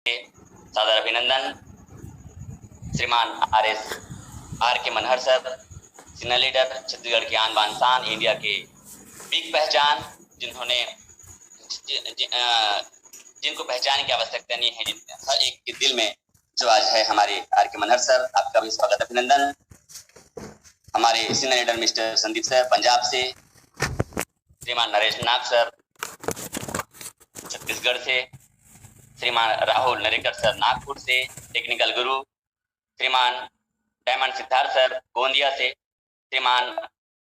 सादर अभिनंदन श्रीमान are K Manhar sir, senior leader, Chhattisgarh की आन बान शान, इंडिया के बिग पहचान, जिन्होंने जिनको पहचान की आवश्यकता नहीं है, हर एक के दिल में जो आज है हमारे आर के मनहर सर, आपका भी स्वागत अभिनंदन। हमारे senior leader mister Sandeep sir Punjab से, श्रीमान नरेश नाग सर छत्तीसगढ़ से, श्रीमान राहुल नरेकर सर नागपुर से, टेक्निकल गुरु श्रीमान डायमंड सिद्धार्थ सर गोंदिया से, श्रीमान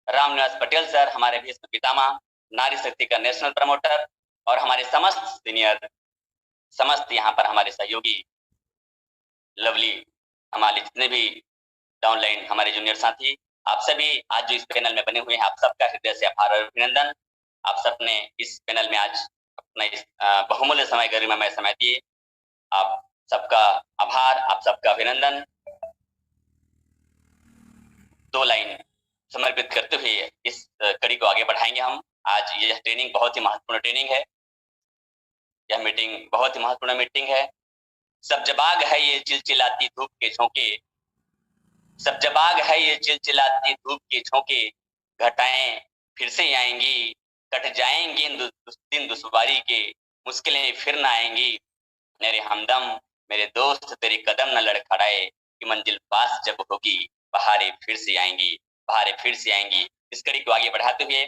रामनिवास पटेल सर हमारे भीष्म पितामह, नारी शक्ति का नेशनल प्रमोटर, और हमारे समस्त सीनियर, समस्त यहाँ पर हमारे सहयोगी लवली, हमारे जितने भी डाउनलाइन हमारे जूनियर साथी, आप सभी आज जो इस पैनल में बने हुए हैं, आप सबका हृदय से आभार और अभिनंदन। आप सबने इस पैनल में आज अपना इस बहुमूल्य समय गरिमामय समय दिए, आप सबका आभार, आप सबका अभिनंदन। दो लाइन समर्पित करते हुए इस कड़ी को आगे बढ़ाएंगे हम। आज यह ट्रेनिंग बहुत ही महत्वपूर्ण ट्रेनिंग है, यह मीटिंग बहुत ही महत्वपूर्ण मीटिंग है। सब जबाग है ये चिलचिलाती धूप के झोंके, सब जबाग है ये चिलचिलाती धूप के झोंके, घटाएं फिर से आएंगी, कट जाएंगे दिन दुश्वारी के, मुश्किलें फिर ना आएंगी। मेरे हमदम मेरे दोस्त तेरे कदम न लड़खड़ाए, कि मंजिल पास जब होगी बहारें फिर से आएंगी, बहारें फिर से आएंगी। इस कड़ी को आगे बढ़ाते हुए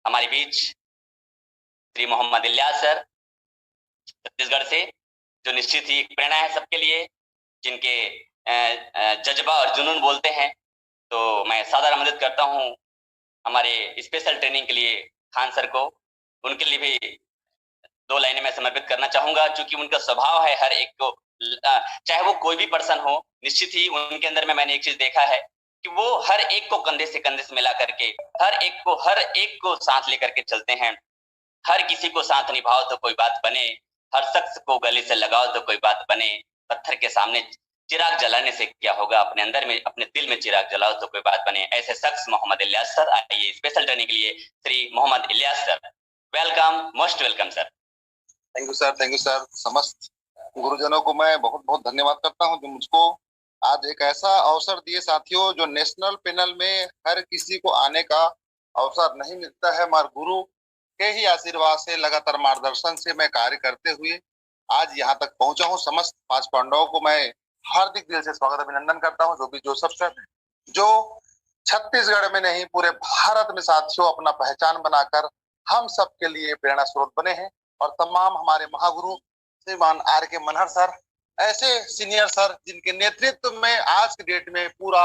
हमारे बीच श्री मोहम्मद इलियास सर छत्तीसगढ़ से, जो निश्चित ही प्रेरणा है सबके लिए, जिनके जज्बा और जुनून बोलते हैं। तो मैं सादर आमंत्रित करता हूं हमारे स्पेशल ट्रेनिंग के लिए खान सर को, उनके लिए भी दो लाइनें मैं समर्पित करना चाहूंगा, क्योंकि उनका स्वभाव है हर एक को, चाहे वो कोई भी पर्सन हो, निश्चित ही उनके अंदर में मैंने एक चीज देखा है कि वो हर एक को कंधे से मिला करके, हर एक को साथ लेकर के चलते हैं। हर किसी को साथ निभाओ तो कोई बात बने, हर शख्स को गले से लगाओ तो कोई बात बने। पत्थर के सामने चिराग जलाने से क्या होगा, अपने अंदर में, अपने दिल में चिराग जलाओ तो कोई बात बने। ऐसे शख्स मोहम्मद इलियास सर, आइए स्पेशल ट्रेनिंग के लिए Shri Mohammad Ilyas sir, welcome, most welcome sir. Thank you sir, thank you sir. समस्त गुरुजनों को मैं बहुत बहुत धन्यवाद करता हूं जो मुझको आज एक ऐसा अवसर दिए साथियों, जो नेशनल पैनल में हर किसी को आने का अवसर नहीं मिलता है, मगर गुरु के ही आशीर्वाद से, लगातार मार्गदर्शन से मैं कार्य करते हुए आज यहाँ तक पहुंचा हूँ। समस्त पांच पांडवों को मैं हार्दिक दिल से स्वागत अभिनंदन करता हूँ, जो भी जोसेफ सर, जो छत्तीसगढ़ में नहीं पूरे भारत में साथियों अपना पहचान बनाकर हम सबके लिए प्रेरणा स्रोत बने हैं। और तमाम हमारे महागुरु श्रीमान आर के मनहर सर, ऐसे सीनियर सर जिनके नेतृत्व में आज की डेट में पूरा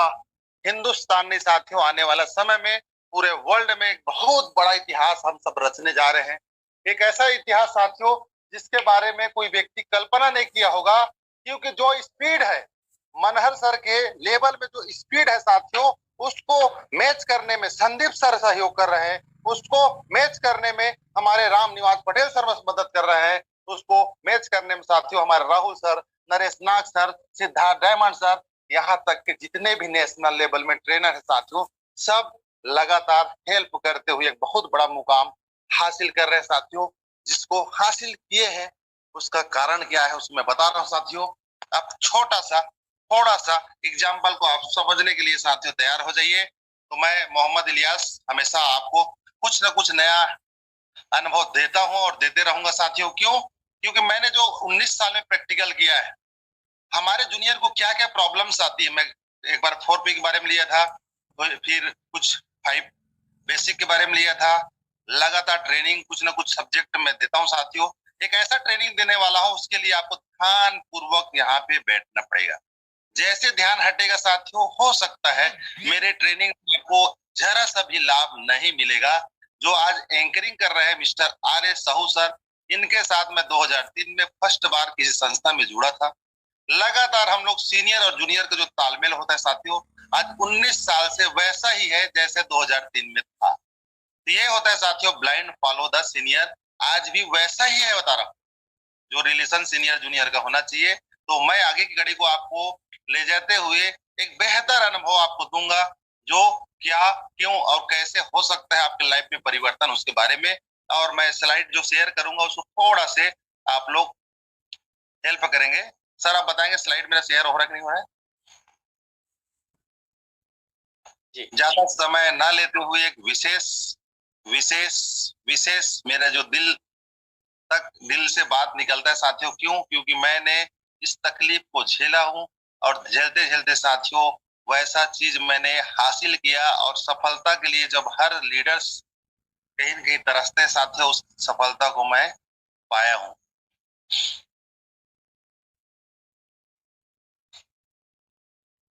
हिंदुस्तान ने साथियों आने वाला समय में पूरे वर्ल्ड में एक बहुत बड़ा इतिहास हम सब रचने जा रहे हैं। एक ऐसा इतिहास साथियों जिसके बारे में कोई व्यक्ति कल्पना नहीं किया होगा, क्योंकि जो स्पीड है मनहर सर के लेवल में, जो स्पीड है साथियों, उसको मैच करने में संदीप सर सहयोग कर रहे हैं, उसको मैच करने में हमारे रामनिवास पटेल सर मदद कर रहे हैं, उसको मैच करने में साथियों हमारे राहुल सर, नरेश नाग सर, सिद्धार्थ डायमंड सर, यहाँ तक के जितने भी नेशनल लेवल में ट्रेनर है साथियों, सब लगातार हेल्प करते हुए एक बहुत बड़ा मुकाम हासिल कर रहे हैं साथियों। जिसको हासिल किए हैं उसका कारण क्या है उसमें बता रहा हूँ साथियों। अब थोड़ा सा एग्जाम्पल को आप समझने के लिए साथियों तैयार हो जाइए। तो मैं मोहम्मद इलियास हमेशा आपको कुछ ना कुछ नया अनुभव देता हूं और देते रहूंगा साथियों। क्यों? क्योंकि मैंने जो 19 साल में प्रैक्टिकल किया है, हमारे जूनियर को क्या क्या प्रॉब्लम्स आती है। मैं एक बार 4P के बारे में लिया था, फिर कुछ 5 बेसिक के बारे में लिया था। लगातार ट्रेनिंग कुछ ना कुछ सब्जेक्ट में देता हूँ साथियों। एक ऐसा ट्रेनिंग देने वाला हूँ, उसके लिए आपको ध्यान पूर्वक यहाँ पे बैठना पड़ेगा। जैसे ध्यान हटेगा साथियों, हो सकता है मेरे ट्रेनिंग को जरा सा भी लाभ नहीं मिलेगा। जो आज एंकरिंग कर रहे हैं मिस्टर आर साहू सर, इनके साथ मैं 2003 में फर्स्ट बार किसी संस्था में जुड़ा था। लगातार हम लोग सीनियर और जूनियर का जो तालमेल होता है साथियों, आज 19 साल से वैसा ही है जैसे 2003 में था। ये होता है साथियों ब्लाइंड फॉलो द सीनियर, आज भी वैसा ही है बता रहा हूँ, जो रिलेशन सीनियर जूनियर का होना चाहिए। तो मैं आगे की कड़ी को आपको ले जाते हुए एक बेहतर अनुभव आपको दूंगा, जो क्या, क्यों और कैसे हो सकता है आपके लाइफ में परिवर्तन, उसके बारे में। और मैं स्लाइड जो शेयर करूंगा उसको थोड़ा से आप लोग हेल्प करेंगे। सर आप बताएंगे स्लाइड मेरा शेयर हो रहा है कि नहीं हो रहा है? ज्यादा समय ना लेते हुए एक विशेष विशेष विशेष मेरा जो दिल से बात निकलता है साथियों। क्यों? क्योंकि मैंने इस तकलीफ को झेला हूं और झेलते झेलते साथियों वैसा चीज मैंने हासिल किया, और सफलता के लिए जब हर लीडर्स कहीं न कहीं तरसते साथियों, उस सफलता को मैं पाया हूं।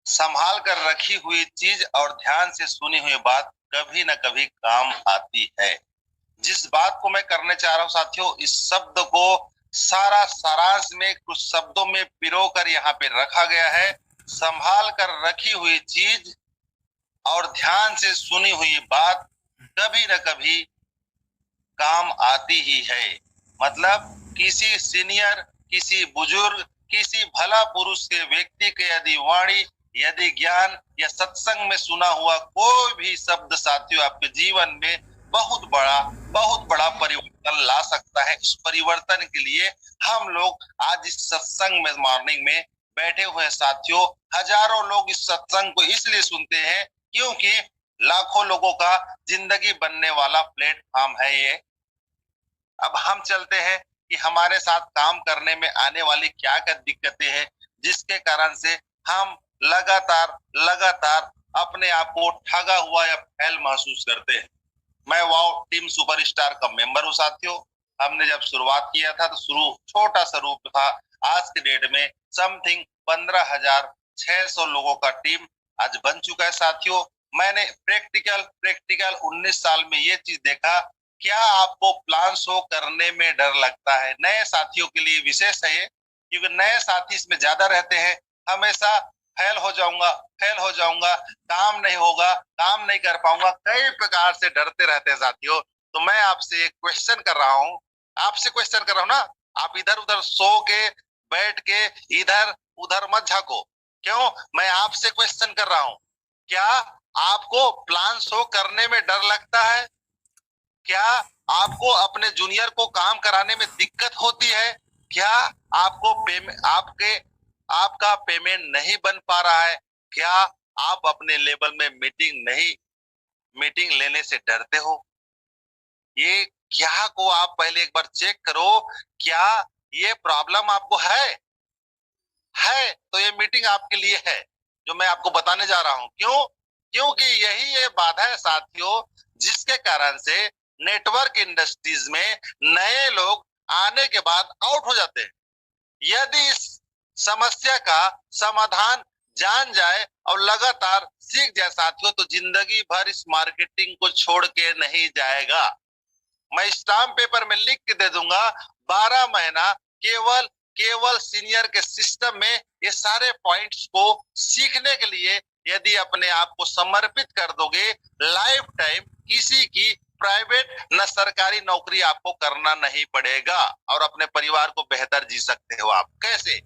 संभाल कर रखी हुई चीज और ध्यान से सुनी हुई बात कभी न कभी काम आती है। जिस बात को मैं करने चाह रहा हूं साथियों, इस शब्द को सारा सारांश में कुछ शब्दों में पिरो कर यहाँ पे रखा गया है। संभाल कर रखी हुई चीज और ध्यान से सुनी हुई बात कभी न कभी काम आती ही है। मतलब किसी सीनियर, किसी बुजुर्ग, किसी भला पुरुष के व्यक्ति के यदि वाणी, यदि ज्ञान या सत्संग में सुना हुआ कोई भी शब्द साथियों आपके जीवन में बहुत बड़ा परिवर्तन ला सकता है। इस परिवर्तन के लिए हम लोग आज इस सत्संग में मॉर्निंग में बैठे हुए साथियों, हजारों लोग इस सत्संग को इसलिए सुनते हैं क्योंकि लाखों लोगों का जिंदगी बनने वाला प्लेटफॉर्म है ये। अब हम चलते हैं कि हमारे साथ काम करने में आने वाली क्या क्या दिक्कतें हैं जिसके कारण से हम लगातार अपने आप को ठगा हुआ या फेल महसूस करते हैं। मैं वाओ टीम सुपरस्टार का मेंबर हूं साथियों। हमने जब शुरुआत किया था तो शुरू छोटा सा रूप था। आज के डेट में समथिंग 15,600 लोगों का टीम आज बन चुका है साथियों। मैंने प्रैक्टिकल 19 साल में ये चीज देखा। क्या आपको प्लान शो करने में डर लगता है? नए साथियों के लिए विशेष है ये, क्योंकि नए साथी इसमें ज्यादा रहते हैं। हमेशा फेल हो जाऊंगा, काम नहीं होगा, काम नहीं कर पाऊंगा, कई प्रकार से डरते रहते हैं साथियों। तो मैं आपसे एक क्वेश्चन कर रहा हूँ, ना। आप इधर उधर सो के बैठ के इधर उधर मत झाको। क्यों? मैं आपसे क्वेश्चन कर रहा हूँ, क्या आपको प्लान शो करने में डर लगता है? क्या आपको अपने जूनियर को काम कराने में दिक्कत होती है? क्या आपको आपका पेमेंट नहीं बन पा रहा है? क्या आप अपने लेवल में मीटिंग लेने से डरते हो? ये क्या को आप पहले एक बार चेक करो। क्या ये प्रॉब्लम आपको है तो ये मीटिंग आपके लिए है जो मैं आपको बताने जा रहा हूं। क्यों? क्योंकि यही ये बाधा है साथियों जिसके कारण से नेटवर्क इंडस्ट्रीज में नए लोग आने के बाद आउट हो जाते हैं। यदि इस समस्या का समाधान जान जाए और लगातार सीख जाए साथियों, तो जिंदगी भर इस मार्केटिंग को छोड़ के नहीं जाएगा। मैं स्टाम्प पेपर में लिख के दे दूंगा, 12 महीना केवल सीनियर के सिस्टम में ये सारे पॉइंट्स को सीखने के लिए यदि अपने आप को समर्पित कर दोगे, लाइफ टाइम किसी की प्राइवेट न सरकारी नौकरी आपको करना नहीं पड़ेगा और अपने परिवार को बेहतर जी सकते हो आप। कैसे?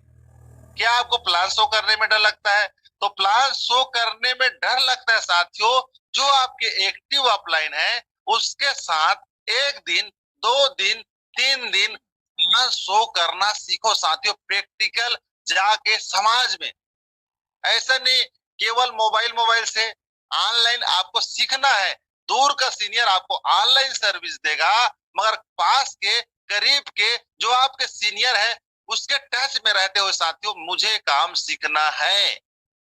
क्या आपको प्लान शो करने में डर लगता है? तो प्लान शो करने में डर लगता है साथियों, जो आपके एक्टिव अपलाइन है उसके साथ 1 दिन 2 दिन 3 दिन प्लान शो करना सीखो साथियों। प्रैक्टिकल जाके समाज में, ऐसा नहीं केवल मोबाइल से ऑनलाइन आपको सीखना है। दूर का सीनियर आपको ऑनलाइन सर्विस देगा, मगर पास के करीब के जो आपके सीनियर है उसके टच में रहते हुए साथियों, मुझे काम सीखना है,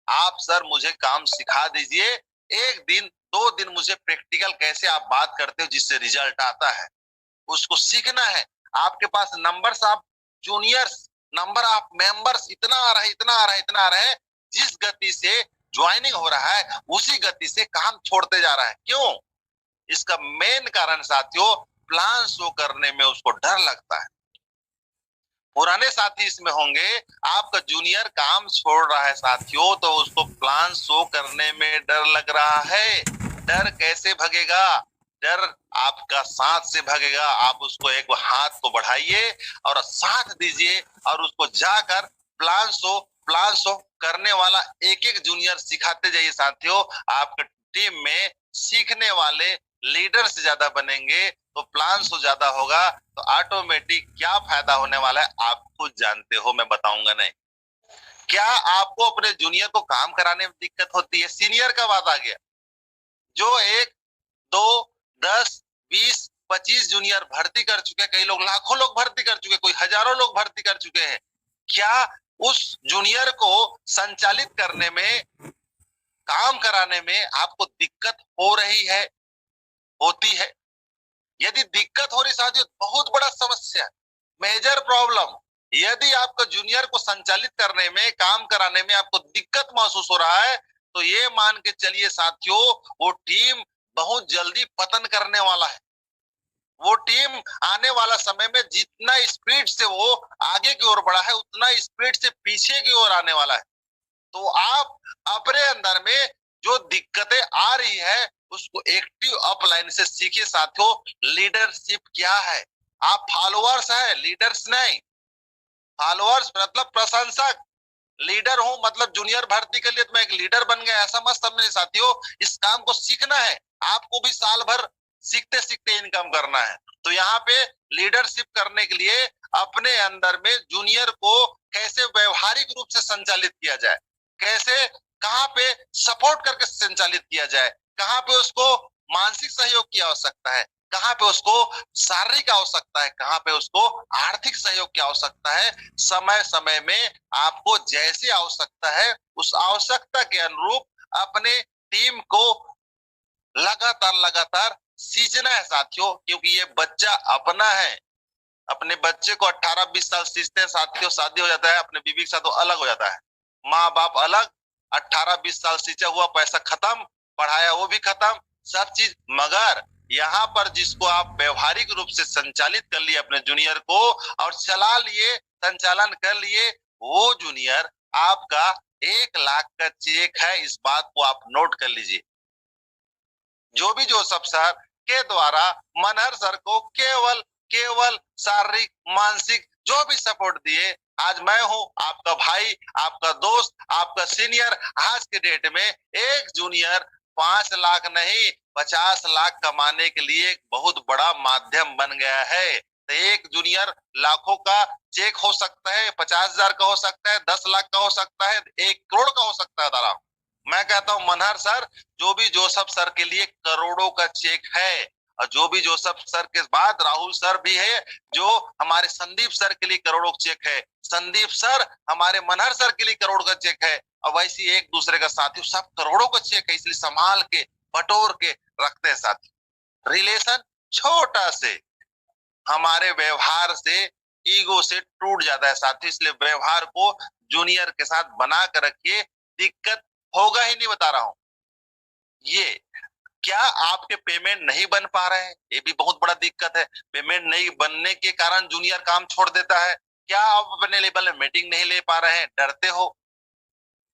आप सर मुझे काम सिखा दीजिए। 1 दिन 2 दिन मुझे प्रैक्टिकल कैसे आप बात करते हो जिससे रिजल्ट आता है उसको सीखना है। आपके पास numbers of juniors, number of members इतना आ रहा है, जिस गति से ज्वाइनिंग हो रहा है उसी गति से काम छोड़ते जा रहा है। क्यों? इसका मेन कारण साथियों प्लान शो करने में उसको डर लगता है। पुराने साथी इसमें होंगे, आपका जूनियर काम छोड़ रहा है साथियों, तो उसको प्लान शो करने में डर लग रहा है। डर कैसे भगेगा? डर आपका साथ से भगेगा। आप उसको एक हाथ को बढ़ाइए और साथ दीजिए और उसको जाकर प्लान शो करने वाला एक जूनियर सिखाते जाइए साथियों। आपके टीम में सीखने वाले लीडर से ज्यादा बनेंगे, तो प्लान सो ज्यादा होगा तो ऑटोमेटिक क्या फायदा होने वाला है आप खुद जानते हो, मैं बताऊंगा नहीं। क्या आपको अपने जूनियर को काम कराने में दिक्कत होती है? सीनियर का बात आ गया, जो 1, 2, 10, 20, 25 जूनियर भर्ती कर चुके हैं, कई लोग लाखों लोग भर्ती कर चुके हैं, कोई हजारों लोग भर्ती कर चुके हैं। क्या उस जूनियर को संचालित करने में, काम कराने में आपको दिक्कत हो रही है, होती है? यदि दिक्कत हो रही साथियों, बहुत बड़ा समस्या, मेजर प्रॉब्लम। यदि आपका जूनियर को संचालित करने में, काम कराने में आपको दिक्कत महसूस हो रहा है, तो ये मान के चलिए साथियों, वो टीम बहुत जल्दी पतन करने वाला है। वो टीम आने वाला समय में जितना स्पीड से वो आगे की ओर बढ़ा है, उतना स्पीड से पीछे की ओर आने वाला है। तो आप अपने अंदर में जो दिक्कतें आ रही है उसको एक्टिव अपलाइन से सीखिए साथियों। लीडरशिप क्या है? आप फॉलोअर्स है, लीडर्स नहीं। फॉलोअर्स मतलब प्रशंसक, लीडर हूं मतलब जूनियर भर्ती के लिए तो मैं एक लीडर बन गया, ऐसा मत समझे साथियों। इस काम को सीखना है, आपको भी साल भर सीखते सीखते इनकम करना है। तो यहाँ पे लीडरशिप करने के लिए अपने अंदर में जूनियर को कैसे व्यवहारिक रूप से संचालित किया जाए, कैसे, कहाँ पे सपोर्ट करके संचालित किया जाए, कहाँ पे उसको मानसिक सहयोग की आवश्यकता है, कहाँ पे उसको शारीरिक आवश्यकता है, कहाँ पे उसको आर्थिक सहयोग की आवश्यकता है, समय समय में आपको जैसी आवश्यकता है उस आवश्यकता के अनुरूप अपने टीम को लगातार लगातार सींचना है साथियों। क्योंकि ये बच्चा अपना है। अपने बच्चे को 18-20 साल सींचते हैं साथियों, शादी हो जाता है, अपने बीवी के साथ वो अलग हो जाता है, माँ बाप अलग, 18-20 साल सींचा हुआ पैसा खत्म, पढ़ाया वो भी खत्म, सब चीज। मगर यहाँ पर जिसको आप व्यवहारिक रूप से संचालित कर लिए अपने जूनियर को और चला लिए, संचालन कर लिए, वो जूनियर आपका 1 लाख का चेक है। इस बात को आप नोट कर लीजिए। जो भी जोसेफ सर के द्वारा मनहर सर को केवल केवल शारीरिक, मानसिक जो भी सपोर्ट दिए, आज मैं हूं आपका भाई, आपका दोस्त, आपका सीनियर। आज के डेट में एक जूनियर 5 लाख नहीं 50 लाख कमाने के लिए एक बहुत बड़ा माध्यम बन गया है। तो एक जूनियर लाखों का चेक हो सकता है, 50,000 का हो सकता है, 10 लाख का हो सकता है, 1 करोड़ का हो सकता है। दादा मैं कहता हूं मनहर सर, जो भी जोसेफ सर के लिए करोड़ों का चेक है, और जो भी जोसेफ सर के बाद राहुल सर भी है, जो हमारे संदीप सर के लिए करोड़ों का चेक है, संदीप सर हमारे मनहर सर के लिए करोड़ का चेक है, और वैसे एक दूसरे का साथी सब करोड़ों का चेक है। इसलिए संभाल के बटोर के रखते हैं साथी। रिलेशन छोटा से हमारे व्यवहार से, ईगो से टूट जाता है साथी। इसलिए व्यवहार को जूनियर के साथ बना कर रखिए, दिक्कत होगा ही नहीं, बता रहा हूं। ये क्या आपके पेमेंट नहीं बन पा रहे हैं? ये भी बहुत बड़ा दिक्कत है। पेमेंट नहीं बनने के कारण जूनियर काम छोड़ देता है। क्या आप अपने लेवल में मीटिंग नहीं ले पा रहे हैं, डरते हो?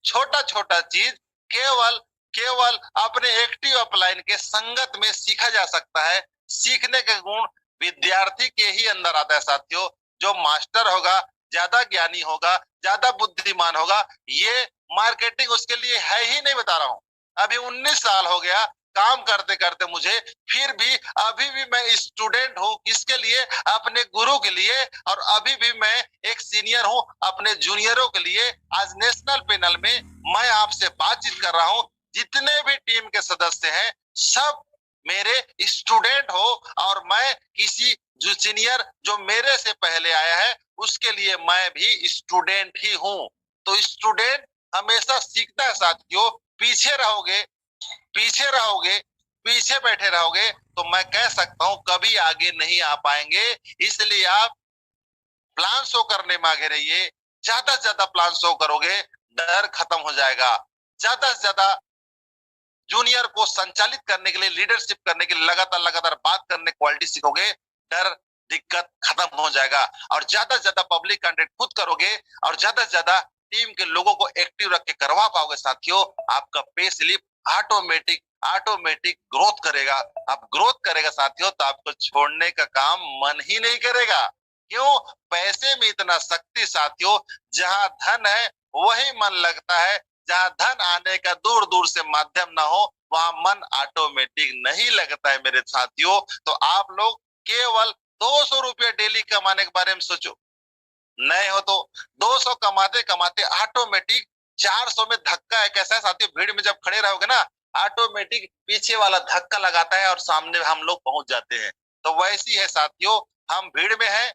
छोटा छोटा चीज केवल केवल अपने एक्टिव अपलाइन के संगत में सीखा जा सकता है। सीखने के गुण विद्यार्थी के ही अंदर आता है साथियों। जो मास्टर होगा, ज्यादा ज्ञानी होगा, ज्यादा बुद्धिमान होगा, ये मार्केटिंग उसके लिए है ही नहीं, बता रहा हूं। अभी 19 साल हो गया काम करते करते मुझे, फिर भी अभी भी मैं स्टूडेंट हूँ किसके लिए? अपने गुरु के लिए। और अभी भी मैं एक सीनियर हूँ अपने जूनियरों के लिए। आज नेशनल पैनल में मैं आपसे बातचीत कर रहा हूँ, जितने भी टीम के सदस्य हैं सब मेरे स्टूडेंट हो, और मैं किसी जो सीनियर जो मेरे से पहले आया है उसके लिए मैं भी स्टूडेंट ही हूँ। तो स्टूडेंट हमेशा सीखता है साथियों। पीछे रहोगे, पीछे रहोगे, पीछे बैठे रहोगे तो मैं कह सकता हूं कभी आगे नहीं आ पाएंगे। इसलिए आप प्लान शो करने में आगे रहिए। ज्यादा से ज्यादा प्लान शो करोगे, डर खत्म हो जाएगा। ज्यादा से ज्यादा जूनियर को संचालित करने के लिए, लीडरशिप करने के लिए लगातार लगातार बात करने क्वालिटी सीखोगे, डर दिक्कत खत्म हो जाएगा। और ज्यादा से ज्यादा पब्लिक कंटेंट खुद करोगे और ज्यादा से ज्यादा टीम के लोगों को एक्टिव रख के करवा पाओगे साथियों, आपका pay slip automatic automatic growth करेगा। आप ग्रोथ करेगा साथियों तो आपको छोड़ने का काम मन ही नहीं करेगा। क्यों? पैसे में इतना शक्ति साथियों, जहां धन है वही मन लगता है। जहां धन आने का दूर दूर से माध्यम ना हो वहां मन ऑटोमेटिक नहीं लगता है मेरे साथियों। तो आप लोग केवल 200 रुपया डेली कमाने के बारे में सोचो। नए हो तो 200 कमाते कमाते ऑटोमेटिक 400 में धक्का एक ऐसा है साथियों, भीड़ में जब खड़े रहोगे ना ऑटोमेटिक पीछे वाला धक्का लगाता है और सामने हम लोग पहुंच जाते हैं। तो वैसी है साथियों, हम भीड़ में है,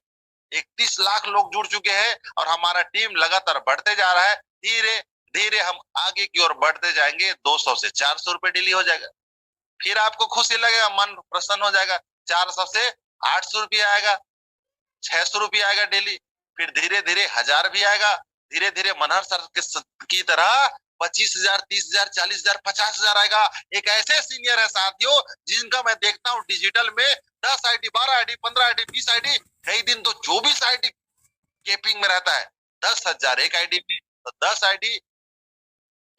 31 लाख लोग जुड़ चुके हैं और हमारा टीम लगातार बढ़ते जा रहा है। धीरे धीरे हम आगे की ओर बढ़ते जाएंगे। 200 से 400 रुपए डेली हो जाएगा, फिर आपको खुशी लगेगा, मन प्रसन्न हो जाएगा। 400 से 800 रुपया आएगा, 600 रुपया आएगा डेली, फिर धीरे धीरे 1000 भी आएगा। धीरे धीरे मनहर सर की तरह 25,000, 30,000, 40,000, 50,000 आएगा। एक ऐसे सीनियर है साथियों जिनका मैं देखता हूँ डिजिटल में 10 आईडी, 12 आईडी, 15 आईडी, 20 आईडी, कई दिन तो 24 आईडी केपिंग में रहता है। 10,000 एक आईडी में, तो 10 आईडी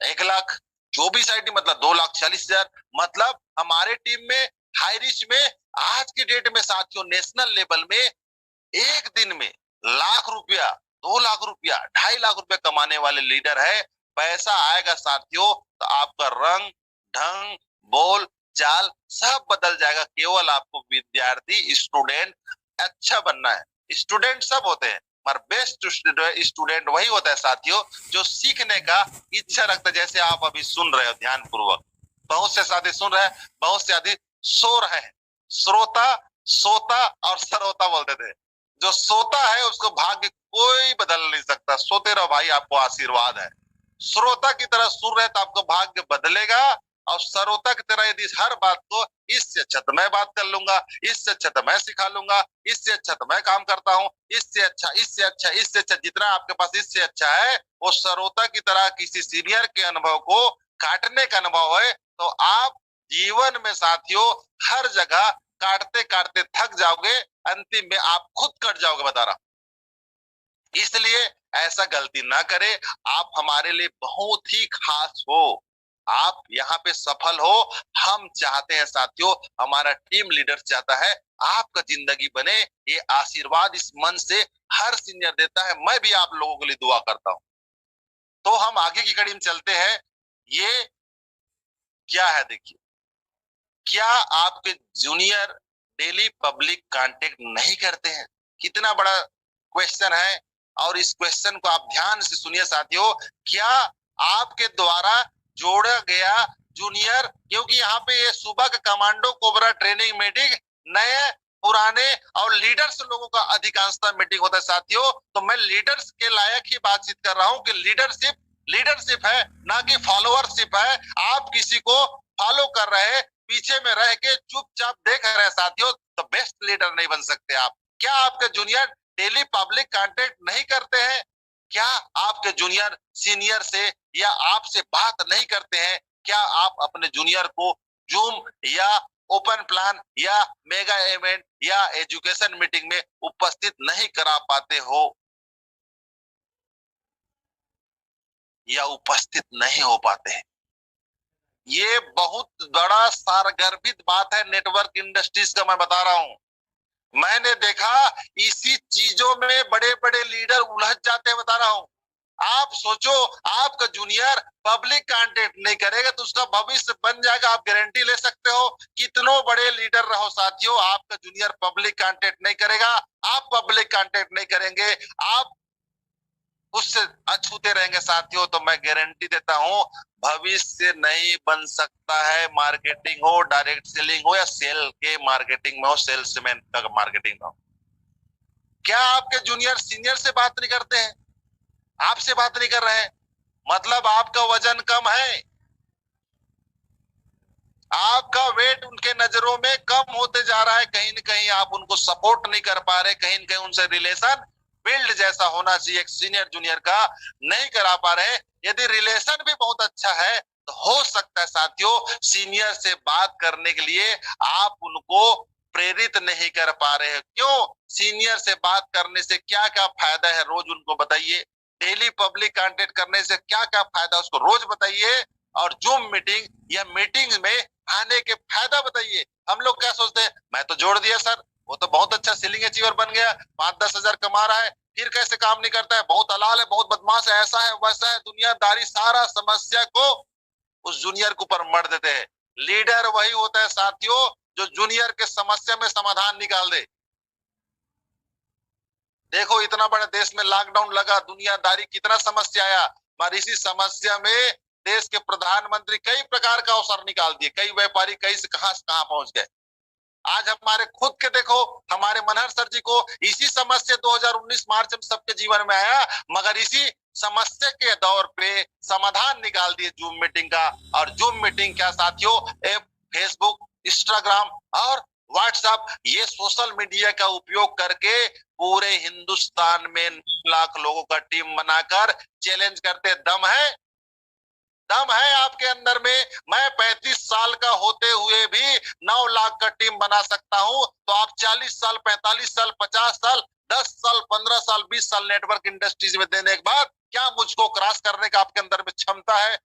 1 लाख, 24 आईडी मतलब 2,40,000। मतलब हमारे टीम में हाई रिच में आज की डेट में साथियों नेशनल लेवल में एक दिन में लाख रुपया, 2 लाख रुपया, 2.5 लाख रुपया कमाने वाले लीडर है। पैसा आएगा साथियों तो आपका रंग ढंग बोल चाल सब बदल जाएगा। केवल आपको विद्यार्थी स्टूडेंट अच्छा बनना है। स्टूडेंट सब होते हैं पर बेस्ट स्टूडेंट वही होता है साथियों जो सीखने का इच्छा रखता है। जैसे आप अभी सुन रहे हो ध्यान पूर्वक, बहुत से साथी सुन रहे हैं, बहुत से साथी सो रहे हैं। श्रोता, सोता और सरोता बोलते थे। जो सोता है उसको भाग्य कोई बदल नहीं सकता। सोते रहो भाई, आपको आशीर्वाद है। श्रोता की तरह सुन रहे तो आपको भाग्य बदलेगा, और श्रोता की तरह यदि हर बात को इससे अच्छा तो मैं बात कर लूंगा, इससे अच्छा तो मैं सिखा लूंगा, इससे अच्छा तो मैं काम करता हूँ, इससे अच्छा, इससे अच्छा, इससे अच्छा, जितना आपके पास इससे अच्छा है वो श्रोता की तरह किसी सीनियर के अनुभव को काटने का अनुभव है। तो आप जीवन में साथियों हर जगह काटते काटते थक जाओगे, अंतिम में आप खुद कट जाओगे, बता रहा। इसलिए ऐसा गलती ना करें। आप हमारे लिए बहुत ही खास हो, आप यहाँ पे सफल हो। हम चाहते हैं साथियों, हमारा टीम लीडर चाहता है आपका जिंदगी बने। ये आशीर्वाद इस मन से हर सीनियर देता है। मैं भी आप लोगों के लिए दुआ करता हूं। तो हम आगे की कड़ी में चलते हैं। ये क्या है देखिए, क्या आपके जूनियर डेली पब्लिक कांटेक्ट नहीं करते हैं? कितना बड़ा क्वेश्चन है, और इस क्वेश्चन को आप ध्यान से सुनिए साथियों। क्या आपके द्वारा जोड़ा गया जूनियर, क्योंकि यहाँ पे ये सुबह का कमांडो कोबरा ट्रेनिंग मीटिंग नए पुराने और लीडर्स लोगों का अधिकांशता मीटिंग होता है साथियों। तो मैं लीडर्स के लायक ही बातचीत कर रहा हूँ कि लीडरशिप है ना कि फॉलोअरशिप है। आप किसी को फॉलो कर रहे हैं, पीछे में रह के चुपचाप देख रहे हैं साथियों, तो बेस्ट लीडर नहीं बन सकते आप। क्या आपके जूनियर डेली पब्लिक कांटेक्ट नहीं करते हैं? क्या आपके जूनियर सीनियर से या आपसे बात नहीं करते हैं? क्या आप अपने जूनियर को जूम या ओपन प्लान या मेगा इवेंट या एजुकेशन मीटिंग में उपस्थित नहीं करा पाते हो, या उपस्थित नहीं हो पाते हैं? ये बहुत बड़ा सारगर्भित बात है नेटवर्क इंडस्ट्रीज का, मैं बता रहा हूं। मैंने देखा इसी चीजों में बड़े बड़े लीडर उलझ जाते हैं, बता रहा हूं। आप सोचो, आपका जूनियर पब्लिक कांटेक्ट नहीं करेगा तो उसका भविष्य बन जाएगा, आप गारंटी ले सकते हो। कितनों बड़े लीडर रहो साथियों, आपका जूनियर पब्लिक कांटेक्ट नहीं करेगा, आप पब्लिक कांटेक्ट नहीं करेंगे, आप उससे अछूते रहेंगे साथियों, तो मैं गारंटी देता हूं भविष्य नहीं बन सकता है। मार्केटिंग हो, डायरेक्ट सेलिंग हो, या सेल के मार्केटिंग में हो, सेल्समैन का मार्केटिंग में हो। क्या आपके जूनियर सीनियर से बात नहीं करते हैं? आपसे बात नहीं कर रहे हैं, मतलब आपका वजन कम है, आपका वेट उनके नजरों में कम होते जा रहा है। कहीं न कहीं आप उनको सपोर्ट नहीं कर पा रहे, कहीं न कहीं उनसे रिलेशन बिल्ड जैसा होना चाहिए एक सीनियर जूनियर का, नहीं करा पा रहे। यदि रिलेशन भी बहुत अच्छा है तो हो सकता है साथियों सीनियर से बात करने के लिए आप उनको प्रेरित नहीं कर पा रहे हैं। क्यों? सीनियर से बात करने से क्या क्या फायदा है रोज उनको बताइए। डेली पब्लिक कांटेक्ट करने से क्या क्या फायदा उसको रोज बताइए, और जूम मीटिंग या मीटिंग में आने के फायदा बताइए। हम लोग क्या सोचते हैं, मैं तो जोड़ दिया सर, वो तो बहुत अच्छा सेलिंग अचीवर बन गया, 5-10 हजार कमा रहा है, फिर कैसे काम नहीं करता है, बहुत हलाल है, बहुत बदमाश है, ऐसा है वैसा है, दुनियादारी, सारा समस्या को उस जूनियर के ऊपर मर देते हैं। लीडर वही होता है साथियों जो जूनियर के समस्या में समाधान निकाल दे। देखो इतना बड़ा देश में लॉकडाउन लगा, दुनियादारी कितना समस्या आया, पर इसी समस्या में देश के प्रधानमंत्री कई प्रकार का अवसर निकाल दिए, कई व्यापारी कहीं से कहां पहुंच गए। आज हमारे खुद के देखो, हमारे मनहर सर जी को इसी समस्या 2019 मार्च में सबके जीवन में आया, मगर इसी समस्या के दौर पे समाधान निकाल दिए जूम मीटिंग का। और जूम मीटिंग क्या साथियों, फेसबुक, इंस्टाग्राम और व्हाट्सएप, ये सोशल मीडिया का उपयोग करके पूरे हिंदुस्तान में 9 लाख लोगों का टीम बनाकर चैलेंज करते। दम है, दम है आपके अंदर में। मैं 35 साल का होते हुए भी 9 लाख का टीम बना सकता हूं, तो आप 40 साल, 45 साल, 50 साल, 10 साल, 15 साल, 20 साल नेटवर्क इंडस्ट्रीज में देने के बाद क्या मुझको क्रॉस करने का आपके अंदर में क्षमता है?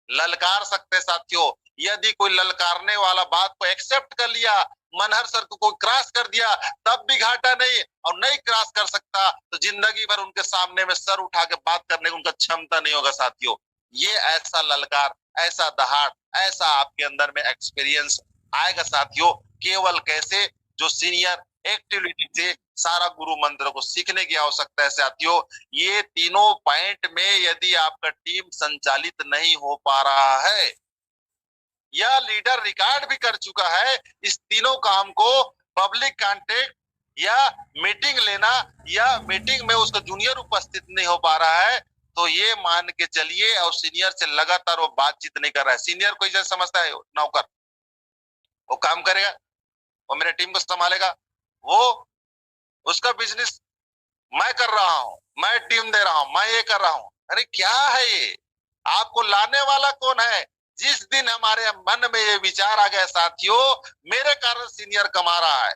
ललकार सकते साथियों। यदि कोई ललकारने वाला बात को एक्सेप्ट कर लिया, मनहर सर को कोई क्रॉस कर दिया, तब भी घाटा नहीं, और नहीं क्रॉस कर सकता तो जिंदगी भर उनके सामने में सर उठा के बात करने की उनका क्षमता नहीं होगा साथियों। ये ऐसा ललकार, ऐसा दहाड़, ऐसा आपके अंदर में एक्सपीरियंस आएगा साथियों। केवल कैसे, जो सीनियर एक्टिविटी से सारा गुरु मंत्र को सीखने की आवश्यकता है साथियों। ये तीनों पॉइंट में यदि आपका टीम संचालित नहीं हो पा रहा है, या लीडर रिकॉर्ड भी कर चुका है इस तीनों काम को, पब्लिक कांटेक्ट या मीटिंग लेना, या मीटिंग में उसका जूनियर उपस्थित नहीं हो पा रहा है, तो ये मान के चलिए, और सीनियर से लगातार वो बातचीत नहीं कर रहा है। सीनियर को जैसे समझता है नौकर, वो काम करेगा, वो मेरे टीम को संभालेगा, वो उसका बिजनेस मैं कर रहा हूं, मैं टीम दे रहा हूं, मैं ये कर रहा हूं। अरे क्या है ये? आपको लाने वाला कौन है? जिस दिन हमारे मन में ये विचार आ गया साथियों, मेरे कारण सीनियर कमा रहा है,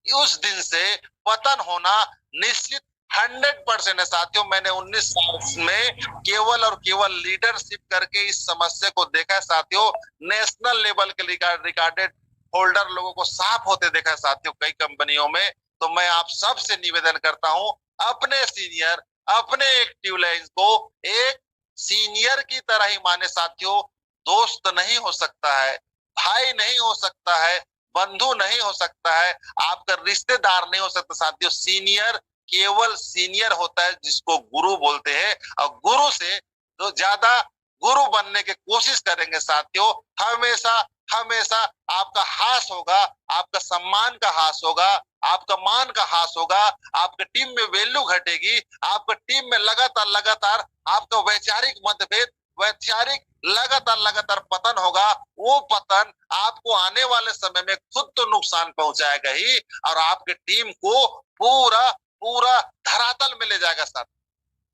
उस दिन से पतन होना निश्चित 100% है साथियों। मैंने 19 साल में केवल और केवल लीडरशिप करके इस समस्या को देखा है साथियों। नेशनल लेवल के रिकॉर्डेड होल्डर लोगों को साफ होते देखा है साथियों कई कंपनियों में। तो मैं आप सबसे निवेदन करता हूं, अपने सीनियर, अपने एक्टिव लाइन को एक सीनियर की तरह ही माने साथियों। दोस्त नहीं हो सकता है, भाई नहीं हो सकता है, बंधु नहीं हो सकता है, आपका रिश्तेदार नहीं हो सकता साथियों। सीनियर केवल सीनियर होता है जिसको गुरु बोलते हैं, और गुरु से तो ज्यादा गुरु बनने की कोशिश करेंगे साथियों, हमेशा हमेशा आपका हास होगा, आपका सम्मान का हास होगा, आपका मान का हास होगा, आपके टीम में वैल्यू घटेगी, आपका टीम में लगातार लगातार आपका वैचारिक मतभेद, वैचारिक लगातार पतन होगा। वो पतन आपको आने वाले समय में खुद तो नुकसान पहुंचाएगा ही, और आपके टीम को पूरा पूरा धरातल में ले जाएगा साथ।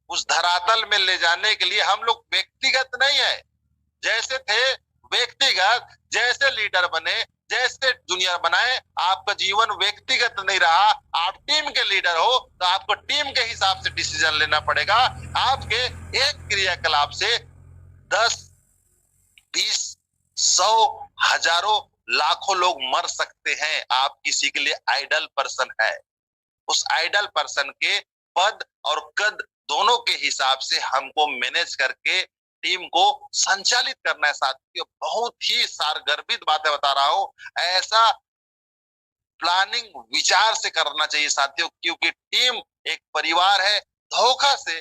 उस धरातल में ले जाने के लिए हम लोग व्यक्तिगत नहीं है, जैसे थे व्यक्तिगत, जैसे लीडर बने, जैसे जूनियर बनाए। आपका जीवन व्यक्तिगत नहीं रहा, आप टीम के लीडर हो, तो आपको टीम के हिसाब से डिसीजन लेना पड़ेगा। आपके एक क्रियाकलाप से 10, 20, 100, हजारों, लाखों लोग मर सकते हैं। आप किसी के लिए आइडल पर्सन है, उस आइडल पर्सन के पद और कद दोनों के हिसाब से हमको मैनेज करके टीम को संचालित करना है साथियों। बहुत ही सारगर्भित बातें बता रहा हूं, ऐसा प्लानिंग विचार से करना चाहिए साथियों, क्योंकि टीम एक परिवार है। धोखा से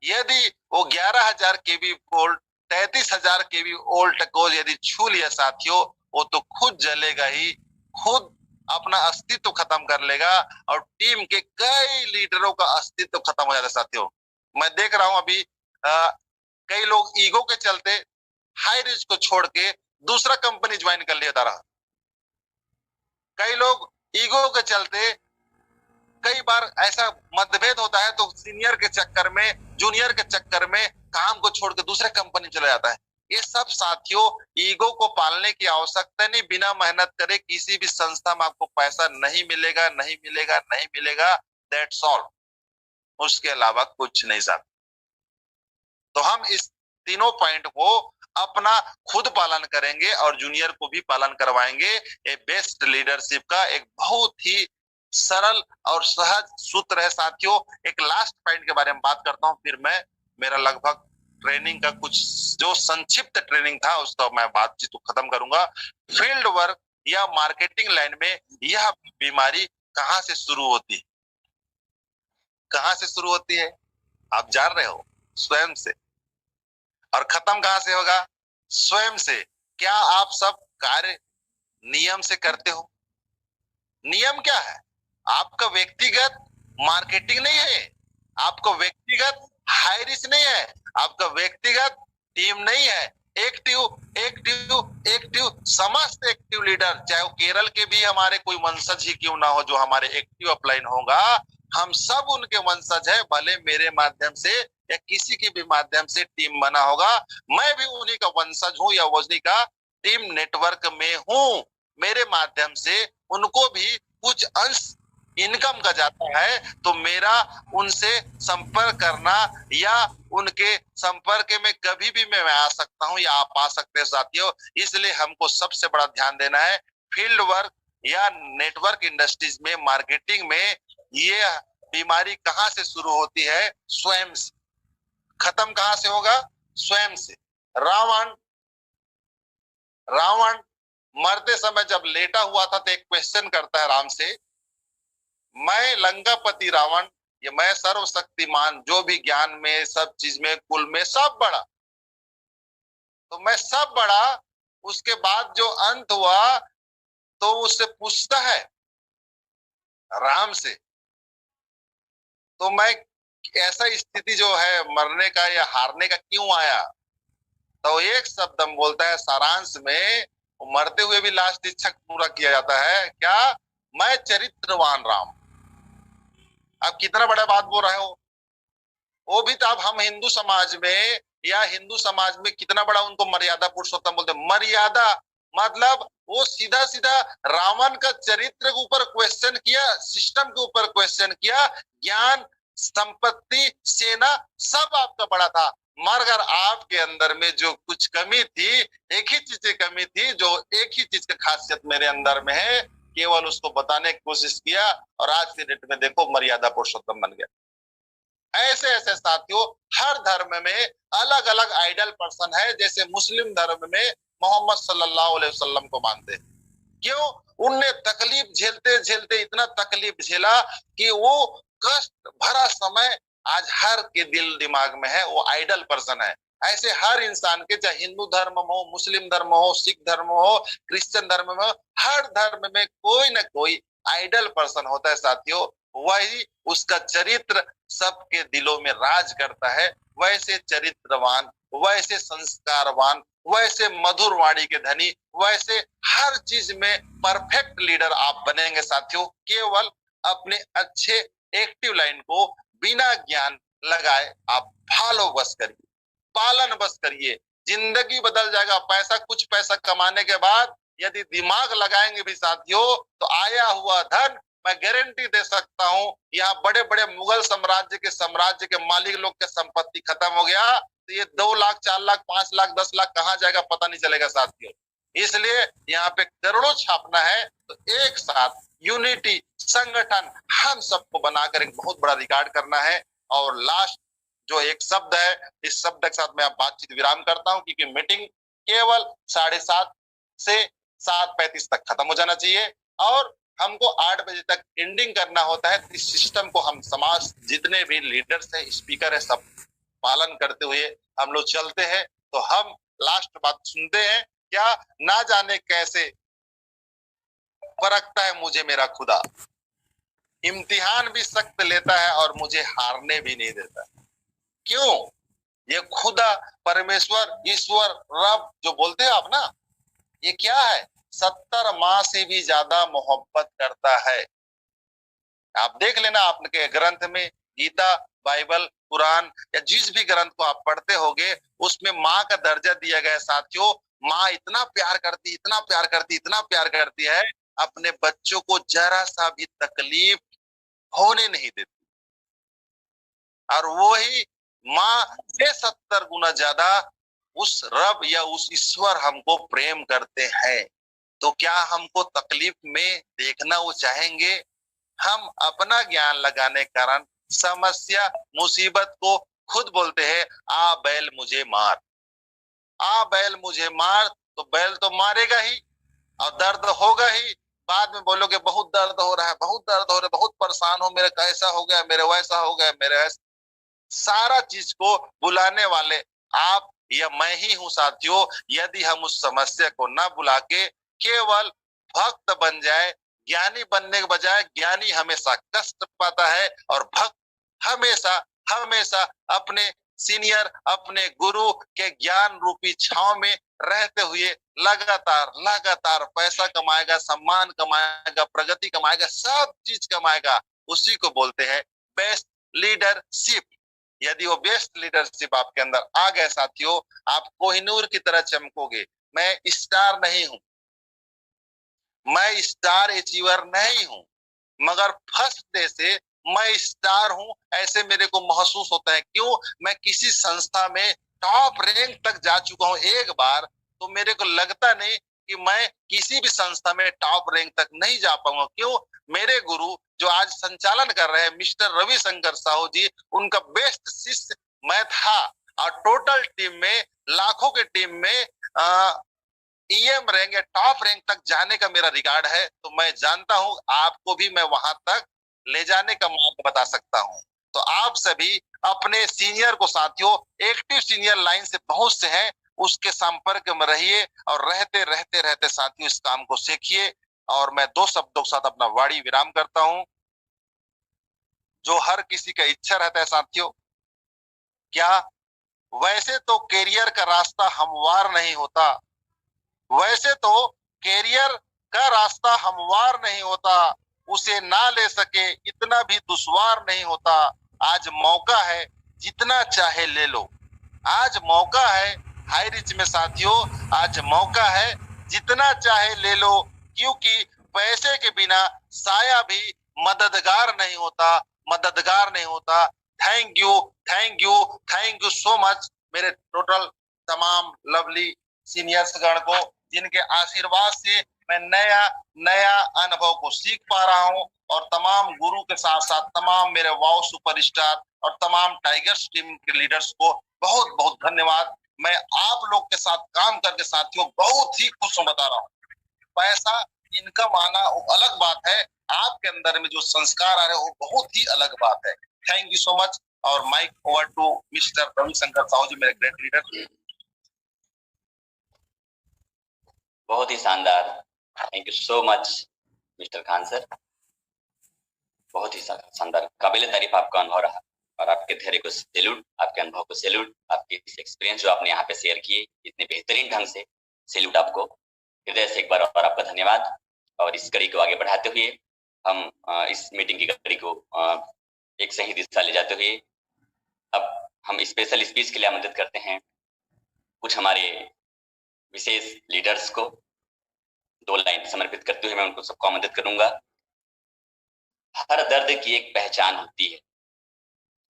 यदि वो 11,000 केवी वोल्ट, 33,000 केवी वोल्ट को यदि छू लिया साथियों, वो तो खुद जलेगा ही, खुद अपना अस्तित्व खत्म कर लेगा, और टीम के कई लीडरों का अस्तित्व खत्म हो जाता है साथियों। मैं देख रहा हूं अभी कई लोग ईगो के चलते हाई रिस्क को छोड़ के दूसरा कंपनी ज्वाइन कर लिया रहा। कई लोग ईगो के चलते, कई बार ऐसा मतभेद होता है तो सीनियर के चक्कर में, जूनियर के चक्कर में काम को छोड़ के दूसरे कंपनी चला जाता है। ये सब साथियों ईगो को पालने की आवश्यकता नहीं। बिना मेहनत करे किसी भी संस्था में आपको पैसा नहीं मिलेगा, नहीं मिलेगा, नहीं मिलेगा, दैट्स ऑल। उसके अलावा कुछ नहीं साथ। तो हम इस तीनों पॉइंट को अपना खुद पालन करेंगे और जूनियर को भी पालन करवाएंगे। ये बेस्ट लीडरशिप का एक बहुत ही सरल और सहज सूत्र है साथियों। एक लास्ट पॉइंट के बारे में बात करता हूं, फिर मैं मेरा लगभग ट्रेनिंग का कुछ जो संक्षिप्त ट्रेनिंग था उसका मैं बातचीत खत्म करूंगा। फील्ड वर्क या मार्केटिंग लाइन में यह बीमारी कहाँ से शुरू होती है? कहाँ से शुरू होती है आप जान रहे हो? स्वयं से। और खत्म कहाँ से होगा? स्वयं से। क्या आप सब कार्य नियम से करते हो? नियम क्या है? आपका व्यक्तिगत मार्केटिंग नहीं है, आपका व्यक्तिगत हाई रिस्क नहीं है, आपका व्यक्तिगत टीम नहीं है। एक्टिव एक्टिव एक्टिव समस्त एक्टिव लीडर, चाहे वो केरल के भी हमारे कोई वंशज ही क्यों ना हो, जो हमारे एक्टिव अपलाइन होगा, हम सब उनके वंशज है। भले मेरे माध्यम से या किसी के भी माध्यम से टीम बना होगा, मैं भी उन्हीं का वंशज हूं या उन्हीं का टीम नेटवर्क में हूं। मेरे माध्यम से उनको भी कुछ अंश इनकम का जाता है, तो मेरा उनसे संपर्क करना या उनके संपर्क में कभी भी मैं आ सकता हूं या आप आ सकते हैं साथियों। इसलिए हमको सबसे बड़ा ध्यान देना है फील्ड वर्क या नेटवर्क इंडस्ट्रीज में, मार्केटिंग में। ये बीमारी कहां से शुरू होती है? स्वयं से। खत्म कहां से होगा? स्वयं से। रावण रावण मरते समय जब लेटा हुआ था तो एक क्वेश्चन करता है राम से, मैं लंकापति रावण, ये मैं सर्वशक्तिमान, जो भी ज्ञान में, सब चीज में, कुल में सब बड़ा, तो मैं सब बड़ा। उसके बाद जो अंत हुआ तो उससे पूछता है राम से, तो मैं ऐसा स्थिति जो है मरने का या हारने का क्यों आया? तो एक शब्द हम बोलता है सारांश में, मरते हुए भी लास्ट इच्छा पूरा किया जाता है क्या? मैं चरित्रवान राम। अब कितना बड़ा बात बोल रहे हो? वो भी तो अब हम हिंदू समाज में या हिंदू समाज में कितना बड़ा उनको मर्यादा पुरुषोत्तम बोलते हैं। मर्यादा मतलब वो सीधा सीधा रावण का चरित्र के ऊपर क्वेश्चन किया, सिस्टम के ऊपर क्वेश्चन किया। ज्ञान, संपत्ति, सेना सब आपका बड़ा था, मगर आपके अंदर में जो कुछ कमी थी, एक ही चीज की कमी थी, जो एक ही चीज की खासियत मेरे अंदर में है, केवल उसको बताने की कोशिश किया और आज के डेट में देखो मर्यादा पुरुषोत्तम बन गया। ऐसे ऐसे साथियों हर धर्म में अलग अलग आइडल पर्सन है। जैसे मुस्लिम धर्म में मोहम्मद सल्लल्लाहु अलैहि वसल्लम को मानते हैं। क्यों? उनने तकलीफ झेलते झेलते इतना तकलीफ झेला कि वो कष्ट भरा समय आज हर के दिल दिमाग में है, वो आइडल पर्सन है। ऐसे हर इंसान के, चाहे हिंदू धर्म हो, मुस्लिम धर्म हो, सिख धर्म हो, क्रिश्चियन धर्म हो, हर धर्म में कोई ना कोई आइडल पर्सन होता है साथियों। वही उसका चरित्र सबके दिलों में राज करता है। वैसे चरित्रवान, वैसे संस्कारवान, वैसे मधुर वाणी के धनी, वैसे हर चीज में परफेक्ट लीडर आप बनेंगे साथियों, केवल अपने अच्छे एक्टिव लाइन को बिना ज्ञान लगाए आप फॉलो बस करिए, पालन बस करिए, जिंदगी बदल जाएगा। पैसा, कुछ पैसा कमाने के बाद यदि दिमाग लगाएंगे भी साथियों, तो आया हुआ धन, मैं गारंटी दे सकता हूं, यहाँ बड़े बड़े मुगल साम्राज्य के मालिक लोग के संपत्ति खत्म हो गया, तो ये 2 लाख 4 लाख 5 लाख 10 लाख कहाँ जाएगा पता नहीं चलेगा साथियों। इसलिए यहाँ पे करोड़ों छापना है, तो एक साथ यूनिटी, संगठन, हम सबको बनाकर एक बहुत बड़ा रिकॉर्ड करना है। और लास्ट जो एक शब्द है, इस शब्द के साथ मैं बातचीत विराम करता हूं, क्योंकि मीटिंग केवल 7:30 से 7:35 तक खत्म हो जाना चाहिए और हमको 8 बजे तक एंडिंग करना होता है। इस सिस्टम को हम समाज जितने भी लीडर्स है, स्पीकर है, सब पालन करते हुए हम लोग चलते हैं। तो हम लास्ट बात सुनते हैं, क्या ना जाने कैसे परखता है मुझे मेरा खुदा, इम्तिहान भी सख्त लेता है और मुझे हारने भी नहीं देता। क्यों? ये खुदा, परमेश्वर, ईश्वर, रब जो बोलते हैं आप ना, ये क्या है? 70 माह से भी ज्यादा मोहब्बत करता है। आप देख लेना, आपके ग्रंथ में, गीता, बाइबल, कुरान या जिस भी ग्रंथ को आप पढ़ते होगे, उसमें माँ का दर्जा दिया गया है साथियों। माँ इतना प्यार करती, इतना प्यार करती, इतना प्यार करती है, अपने बच्चों को जरा सा भी तकलीफ होने नहीं देती। और वही माँ से 70 गुना ज्यादा उस रब या उस ईश्वर हमको प्रेम करते हैं। तो क्या हमको तकलीफ में देखना वो चाहेंगे? हम अपना ज्ञान लगाने के कारण समस्या, मुसीबत को खुद बोलते हैं, आ बैल मुझे मार, आ बैल मुझे मार, तो बैल तो मारेगा ही। और दर्द होगा ही, बाद में बोलोगे बहुत दर्द हो रहा है, बहुत दर्द हो रहा है, बहुत परेशान हो, मेरा कैसा हो गया, मेरे वैसा हो गया, मेरे ऐसा, सारा चीज को बुलाने वाले आप या मैं ही हूं साथियों। यदि हम उस समस्या को न बुला के केवल भक्त बन जाए, ज्ञानी बनने के बजाय ज्ञानी हमेशा कष्ट पाता है, और भक्त हमेशा हमेशा अपने सीनियर, अपने गुरु के ज्ञान रूपी छांव में रहते हुए लगातार लगातार पैसा कमाएगा, सम्मान कमाएगा, प्रगति कमाएगा, सब चीज कमाएगा। उसी को बोलते हैं बेस्ट लीडरशिप। यदि वो बेस्ट लीडरशिप आपके अंदर आ गए साथियों, आप कोहिनूर की तरह चमकोगे। मैं स्टार नहीं हूं, मैं स्टार अचीवर नहीं हूं, मगर फर्स्ट डे से मैं स्टार हूं ऐसे मेरे को महसूस होता है। क्यों? मैं किसी संस्था में टॉप रैंक तक जा चुका हूं एक बार, तो मेरे को लगता नहीं कि मैं किसी भी संस्था में टॉप रैंक तक नहीं जा पाऊंगा। क्यों? मेरे गुरु जो आज संचालन कर रहे हैं मिस्टर रविशंकर साहू जी, उनका बेस्ट शिष्य मैं था, और टोटल टीम में, लाखों के टीम में ईएम रैंक या टॉप रैंक तक जाने का मेरा रिकॉर्ड है। तो मैं जानता हूं आपको भी मैं वहां तक ले जाने का मार्ग बता सकता हूं। तो आप सभी अपने सीनियर को साथियों, एक्टिव सीनियर लाइन से बहुत से हैं, उसके संपर्क में रहिए, और रहते रहते रहते साथियों इस काम को सीखिए। और मैं दो शब्दों के साथ अपना वाणी विराम करता हूं। जो हर किसी का इच्छा रहता है साथियों, क्या वैसे तो कैरियर का रास्ता हमवार नहीं होता, वैसे तो कैरियर का रास्ता हमवार नहीं होता, उसे ना ले सके इतना भी दुश्वार नहीं होता। आज मौका है, जितना चाहे ले लो, आज मौका है हाई रिच में साथियों, आज मौका है जितना चाहे ले लो, क्योंकि पैसे के बिना साया भी मददगार नहीं होता, मददगार नहीं होता। Thank you, thank you, thank you so much मेरे टोटल तमाम लवली सीनियर्स गण को, जिनके आशीर्वाद से मैं नया नया अनुभव को सीख पा रहा हूं। और तमाम गुरु के साथ साथ तमाम मेरे वाओ सुपरस्टार और तमाम टाइगर्स टीम के लीडर्स को बहुत बहुत धन्यवाद। मैं आप लोग के साथ काम करके साथियों बहुत ही खुश हूं, बता रहा हूँ। पैसा इनकम आना वो अलग बात है, आपके अंदर में जो संस्कार आ रहे हैं वो बहुत ही अलग बात है। Thank you so much. और mike over to mister Ravishankar Sahu ji, मेरे ग्रेट लीडर। बहुत ही शानदार, thank you so much mister Khan sir. बहुत ही शानदार, काबिल तारीफ आपका अनुभव रहा, और आपके धैर्य को सैल्यूट, आपके अनुभव को सैल्यूट, आपके एक्सपीरियंस जो आपने यहाँ पे शेयर किए इतने बेहतरीन ढंग से, सैल्यूट आपको हृदय से एक बार और आपका धन्यवाद। और इस कड़ी को आगे बढ़ाते हुए हम इस मीटिंग की कड़ी को एक सही दिशा ले जाते हुए अब हम स्पेशल स्पीच के लिए आमंत्रित करते हैं कुछ हमारे विशेष लीडर्स को। 2 लाइन समर्पित करते हुए मैं उनको सबको आमंत्रित करूंगा। हर दर्द की एक पहचान होती है,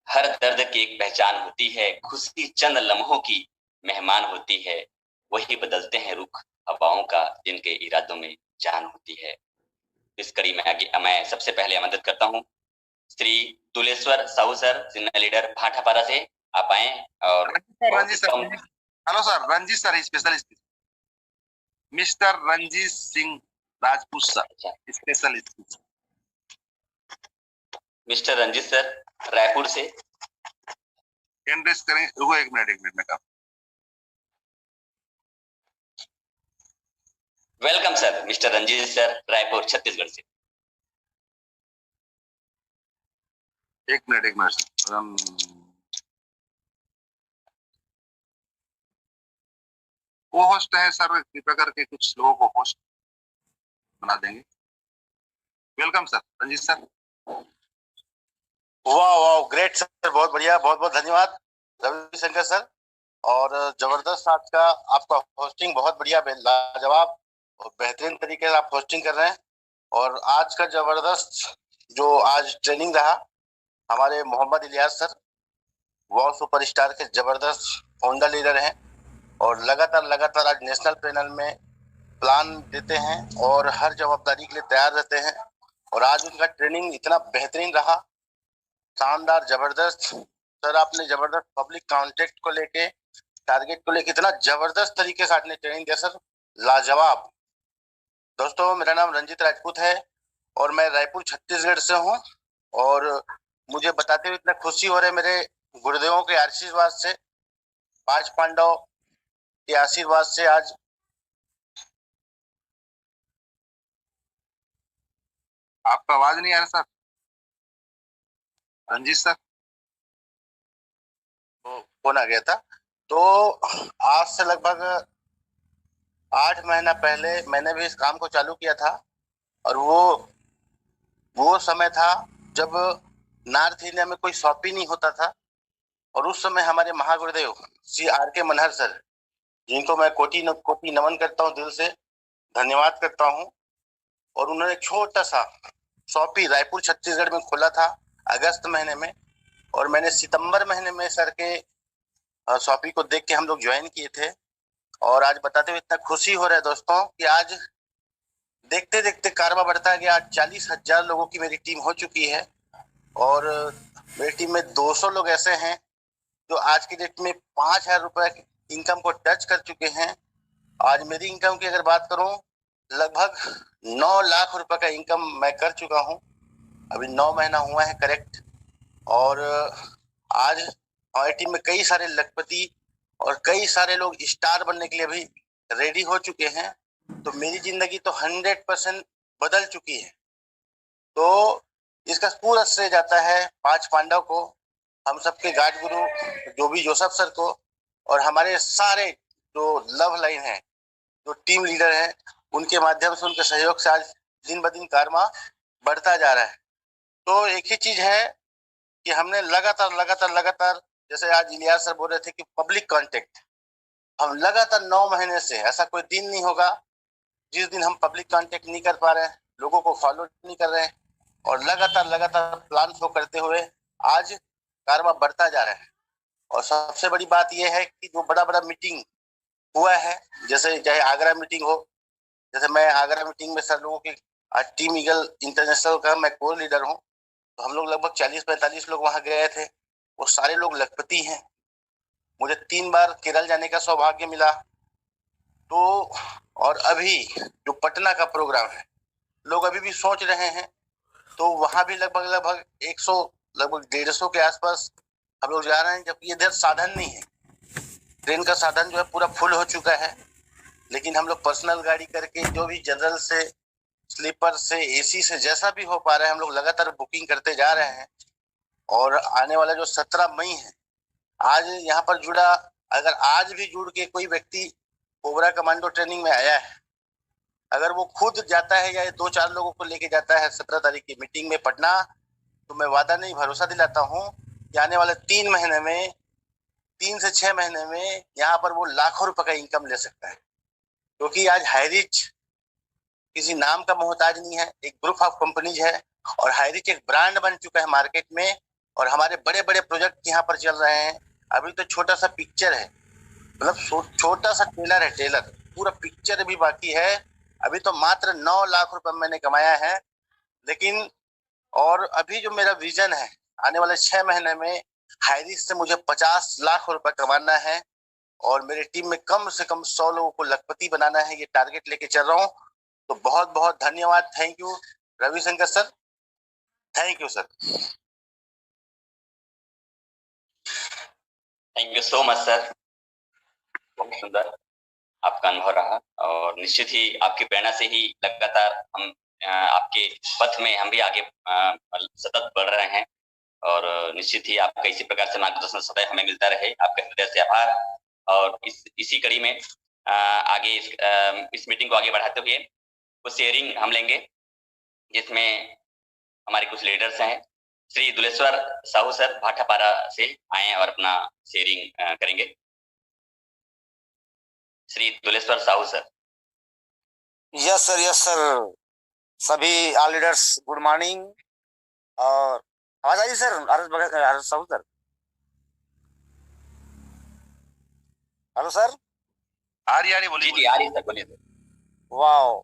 हर दर्द की एक पहचान होती है, खुशी चंद लम्हों की मेहमान होती है, वही बदलते हैं रुख हवाओं का जिनके इरादों में जान होती है। इस कड़ी में आगे मैं सबसे पहले आमंत्रित करता हूं Shri Tuleshwar Sahu sir, senior leader Bhatapara से। आप आए और Ranjeet sir, hello sir, Ranjeet sir special speech, mister Ranjeet Singh Rajput sir special speech. Mister Ranjeet sir Raipur से एड्रेस करेंगे। रुको एक मिनट में काम। Welcome sir, mister Ranjeet sir Raipur Chhattisgarh से। एक मिनट सर, वो होस्ट है सर, कृपया करके कुछ लोगों को होस्ट बना देंगे। Welcome sir, Ranjeet sir. वाह वाह, ग्रेट सर, बहुत बढ़िया, बहुत बहुत धन्यवाद रविशंकर सर। और जबरदस्त आज का आपका होस्टिंग, बहुत बढ़िया, लाजवाब और बेहतरीन तरीके से आप होस्टिंग कर रहे हैं। और आज का जबरदस्त जो आज ट्रेनिंग रहा, हमारे Mohammad Ilyas sir wow superstar के जबरदस्त फाउंडर लीडर हैं, और लगातार आज नेशनल पैनल में प्लान देते हैं और हर जवाबदारी के लिए तैयार रहते हैं। और आज उनका ट्रेनिंग इतना बेहतरीन रहा, शानदार, जबरदस्त सर। आपने जबरदस्त पब्लिक कॉन्टेक्ट को लेके, टारगेट को लेके इतना जबरदस्त तरीके से आपने ट्रेनिंग दिया सर, लाजवाब। दोस्तों, मेरा नाम रंजित राजपूत है और मैं रायपुर छत्तीसगढ़ से हूँ। और मुझे बताते हुए इतना खुशी हो रहा है मेरे गुरुदेवों के आशीर्वाद से, 5 पांडव के आशीर्वाद से आज आपका आवाज नहीं आ रहा सर, रंजीत सर। फोन आ गया था। तो आज से लगभग 8 महीना पहले मैंने भी इस काम को चालू किया था। और वो समय था जब नॉर्थ इंडिया में कोई शॉप ही नहीं होता था। और उस समय हमारे महागुरुदेव Shri R K Manhar sir, जिनको मैं कोटि नमन करता हूँ, दिल से धन्यवाद करता हूँ। और उन्होंने छोटा सा शॉप ही रायपुर छत्तीसगढ़ में खोला था अगस्त महीने में। और मैंने सितंबर महीने में सर के शॉपी को देख के हम लोग ज्वाइन किए थे। और आज बताते हुए इतना खुशी हो रहा है दोस्तों कि आज देखते देखते कारोबार बढ़ता गया। आज 40,000 लोगों की मेरी टीम हो चुकी है। और मेरी टीम में 200 लोग ऐसे हैं जो आज की डेट में 5,000 रुपए इनकम को टच कर चुके हैं। आज मेरी इनकम की अगर बात करूं, लगभग 9 लाख रुपए का इनकम मैं कर चुका हूं। अभी 9 महीना हुआ है करेक्ट। और आज हमारी टीम में कई सारे लखपति और कई सारे लोग स्टार बनने के लिए भी रेडी हो चुके हैं। तो मेरी जिंदगी तो 100% बदल चुकी है। तो इसका पूरा श्रेय जाता है 5 पांडव को, हम सबके गार्ड गुरु जो भी जोसेफ सर को, और हमारे सारे जो लव लाइन है, जो टीम लीडर है, उनके माध्यम से, उनके सहयोग से आज दिन ब दिन कारमा बढ़ता जा रहा है। तो एक ही चीज है कि हमने लगातार, जैसे आज इलियास सर बोल रहे थे कि पब्लिक कांटेक्ट, हम लगातार 9 महीने से, ऐसा कोई दिन नहीं होगा जिस दिन हम पब्लिक कांटेक्ट नहीं कर पा रहे हैं, लोगों को फॉलो नहीं कर रहे हैं। और लगातार प्लान फ्लो करते हुए आज कारोबार बढ़ता जा रहा है। और सबसे बड़ी बात यह है कि जो बड़ा मीटिंग हुआ है, जैसे चाहे आगरा मीटिंग हो, जैसे मैं आगरा मीटिंग में सर लोगों की, आज टीम ईगल इंटरनेशनल का मैं कोर लीडर हूँ। तो हम लोग लगभग 40-45 लोग वहां गए थे। वो सारे लोग लखपति हैं। मुझे 3 बार केरल जाने का सौभाग्य मिला। तो और अभी जो पटना का प्रोग्राम है, लोग अभी भी सोच रहे हैं। तो वहां भी लगभग 100, लगभग 150 के आसपास हम लोग जा रहे हैं। जबकि इधर साधन नहीं है, ट्रेन का साधन जो है पूरा फुल हो चुका है। लेकिन हम लोग पर्सनल गाड़ी करके, जो भी जनरल से, स्लीपर से, एसी से, जैसा भी हो पा रहा है, हम लोग लगातार बुकिंग करते जा रहे हैं। और आने वाला जो 17 मई है, आज यहाँ पर जुड़ा, अगर आज भी जुड़ के कोई व्यक्ति कोबरा कमांडो ट्रेनिंग में आया है, अगर वो खुद जाता है या 2-4 लोगों को लेके जाता है 17 तारीख की मीटिंग में पटना, तो मैं वादा नहीं, भरोसा दिलाता हूँ कि आने वाले 3 महीने में, 3 से 6 महीने में यहाँ पर वो लाखों रुपए का इनकम ले सकता है। क्योंकि आज हाईरिच किसी नाम का मोहताज नहीं है, एक ग्रुप ऑफ कंपनीज है। और हाईरिच एक ब्रांड बन चुका है मार्केट में। और हमारे बड़े बड़े प्रोजेक्ट यहाँ पर चल रहे हैं। अभी तो छोटा सा पिक्चर है, मतलब छोटा सा ट्रेलर है, ट्रेलर, पूरा पिक्चर भी बाकी है। अभी तो मात्र 9 लाख रुपए मैंने कमाया है। लेकिन और अभी जो मेरा विजन है, आने वाले 6 महीने में हाईरिच से मुझे 50 लाख रुपए कमाना है। और मेरी टीम में कम से कम 100 लोगों को लखपति बनाना है। ये टारगेट लेके चल रहा हूँ। तो बहुत बहुत धन्यवाद। Thank you Ravishankar sir, thank you sir. Thank you so much sir, बहुत सुंदर आपका अनुभव रहा। और निश्चित ही आपकी प्रेरणा से ही लगातार हम आपके पथ में हम भी आगे सतत बढ़ रहे हैं। और निश्चित ही आपका इसी प्रकार से मार्गदर्शन सदैव हमें मिलता रहे। आपका हृदय से आभार। और इसी कड़ी में आगे इस मीटिंग को आगे बढ़ाते हुए कुछ शेयरिंग हम लेंगे, जिसमें हमारे कुछ लीडर्स हैं। श्री दुलेश्वर साहू सर भाटापारा से आए और अपना शेयरिंग करेंगे। Shri Duleshwar Sahu sir. Yes sir. सभी ऑल लीडर्स गुड मॉर्निंग। और आवाज आ रही sir? R Sahu sir, hello sir. आ रही बोलिए। जी आ रही सर, बोलिए सर। वाह,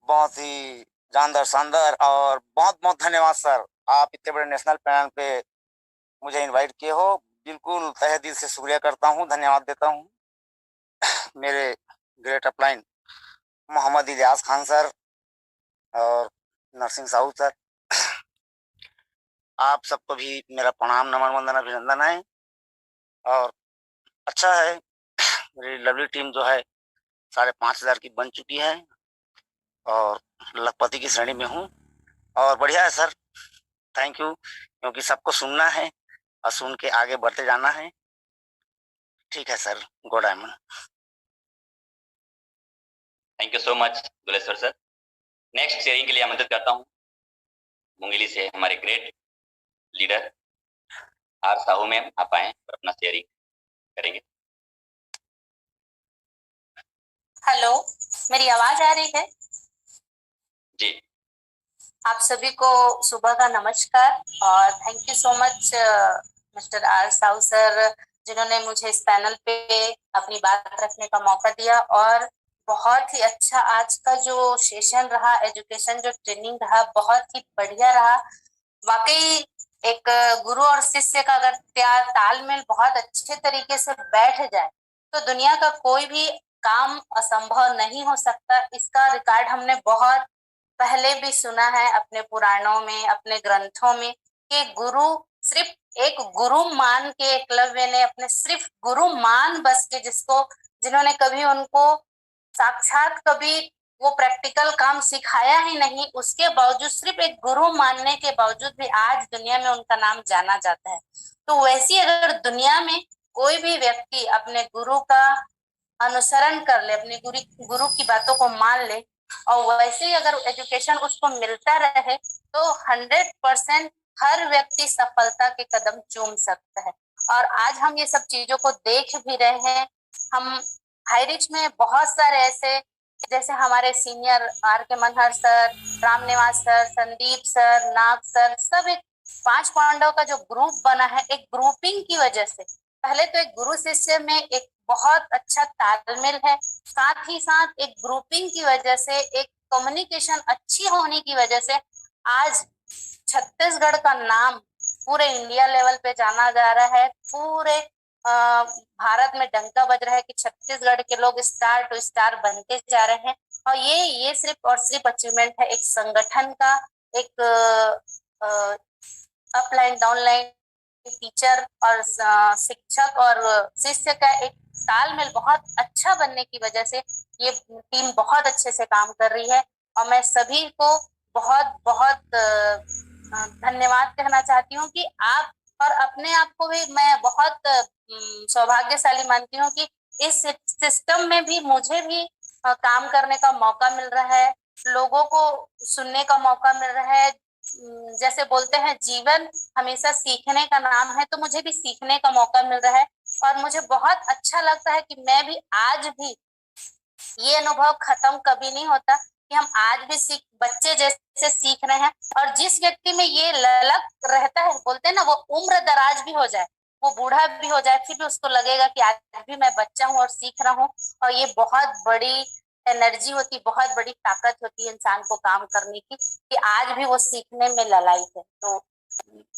बहुत ही जानदार, शानदार, और बहुत बहुत धन्यवाद सर, आप इतने बड़े नेशनल पैनल पे मुझे इनवाइट किए हो। बिल्कुल तहे दिल से शुक्रिया करता हूँ, धन्यवाद देता हूँ। मेरे great upline Mohammad Ilyas Khan sir, और नरसिंह साहू सर, आप सबको भी मेरा प्रणाम, नमन, वंदन, अभिनंदन है। और अच्छा है, मेरी लवली टीम जो है 5,500 की बन चुकी है और लखपति की श्रेणी में हूँ और बढ़िया है सर, थैंक यू, क्योंकि सबको सुनना है और सुन के आगे बढ़ते जाना है। ठीक है sir, go diamond. Thank you so much Duleshwar sir. Next sharing के लिए आमंत्रित करता हूँ मुंगेली से हमारे great leader R Sahu ma'am, आप आए और अपना शेयरिंग करेंगे। हेलो, मेरी आवाज आ रही है? जी। आप सभी को सुबह का नमस्कार और thank you so much mister R Sahu sir, जिन्होंने मुझे इस पैनल पे अपनी बात रखने का मौका दिया। और बहुत ही अच्छा आज का जो सेशन रहा, एजुकेशन जो ट्रेनिंग रहा, बहुत ही बढ़िया रहा। वाकई एक गुरु और शिष्य का अगर तालमेल बहुत अच्छे तरीके से बैठ जाए तो दुनिया का कोई भी काम असंभव नहीं हो सकता। इसका रिकॉर्ड हमने बहुत पहले भी सुना है अपने पुराणों में, अपने ग्रंथों में, कि गुरु सिर्फ एक गुरु मान के एकलव्य ने अपने सिर्फ गुरु मान बस के जिन्होंने कभी उनको साक्षात कभी वो प्रैक्टिकल काम सिखाया ही नहीं, उसके बावजूद सिर्फ एक गुरु मानने के बावजूद भी आज दुनिया में उनका नाम जाना जाता है। तो वैसी अगर दुनिया में कोई भी व्यक्ति अपने गुरु का अनुसरण कर ले, अपने गुरु की बातों को मान ले और वैसे ही अगर एजुकेशन उसको मिलता रहे तो 100% हर व्यक्ति सफलता के कदम चूम सकता है। और आज हम ये सब चीजों को देख भी रहे हैं। हम हाई रिच में बहुत सारे ऐसे, जैसे हमारे senior are K Manhar sir, Ram Niwas sir, Sandeep sir, Nag sir, सब एक 5 पांडव का जो ग्रुप बना है, एक ग्रुपिंग की वजह से, पहले तो एक गुरु शिष्य में एक बहुत अच्छा तालमेल है, साथ ही साथ एक ग्रुपिंग की वजह से, एक कम्युनिकेशन अच्छी होने की वजह से आज छत्तीसगढ़ का नाम पूरे इंडिया लेवल पे जाना जा रहा है। पूरे भारत में डंका बज रहा है कि छत्तीसगढ़ के लोग स्टार टू स्टार बनते जा रहे हैं। और ये सिर्फ और सिर्फ अचीवमेंट है एक संगठन का, एक अपलाइन डाउनलाइन टीचर और शिक्षक और शिष्य का एक तालमेल बहुत अच्छा बनने की वजह से ये टीम बहुत अच्छे से काम कर रही है। और मैं सभी को बहुत बहुत धन्यवाद कहना चाहती हूँ कि आप और अपने आप को भी मैं बहुत सौभाग्यशाली मानती हूँ कि इस सिस्टम में भी मुझे भी काम करने का मौका मिल रहा है, लोगों को सुनने का मौका मिल रहा है। जैसे बोलते हैं जीवन हमेशा सीखने का नाम है, तो मुझे भी सीखने का मौका मिल रहा है और मुझे बहुत अच्छा लगता है कि मैं भी आज भी, ये अनुभव खत्म कभी नहीं होता कि हम आज भी बच्चे जैसे सीख रहे हैं। और जिस व्यक्ति में ये ललक रहता है, बोलते हैं ना, वो उम्र दराज भी हो जाए, वो बूढ़ा भी हो जाए, फिर भी उसको लगेगा कि आज भी मैं बच्चा हूँ और सीख रहा हूँ। और ये बहुत बड़ी एनर्जी होती, बहुत बड़ी ताकत होती है इंसान को काम करने की, कि आज भी वो सीखने में ललायत है। तो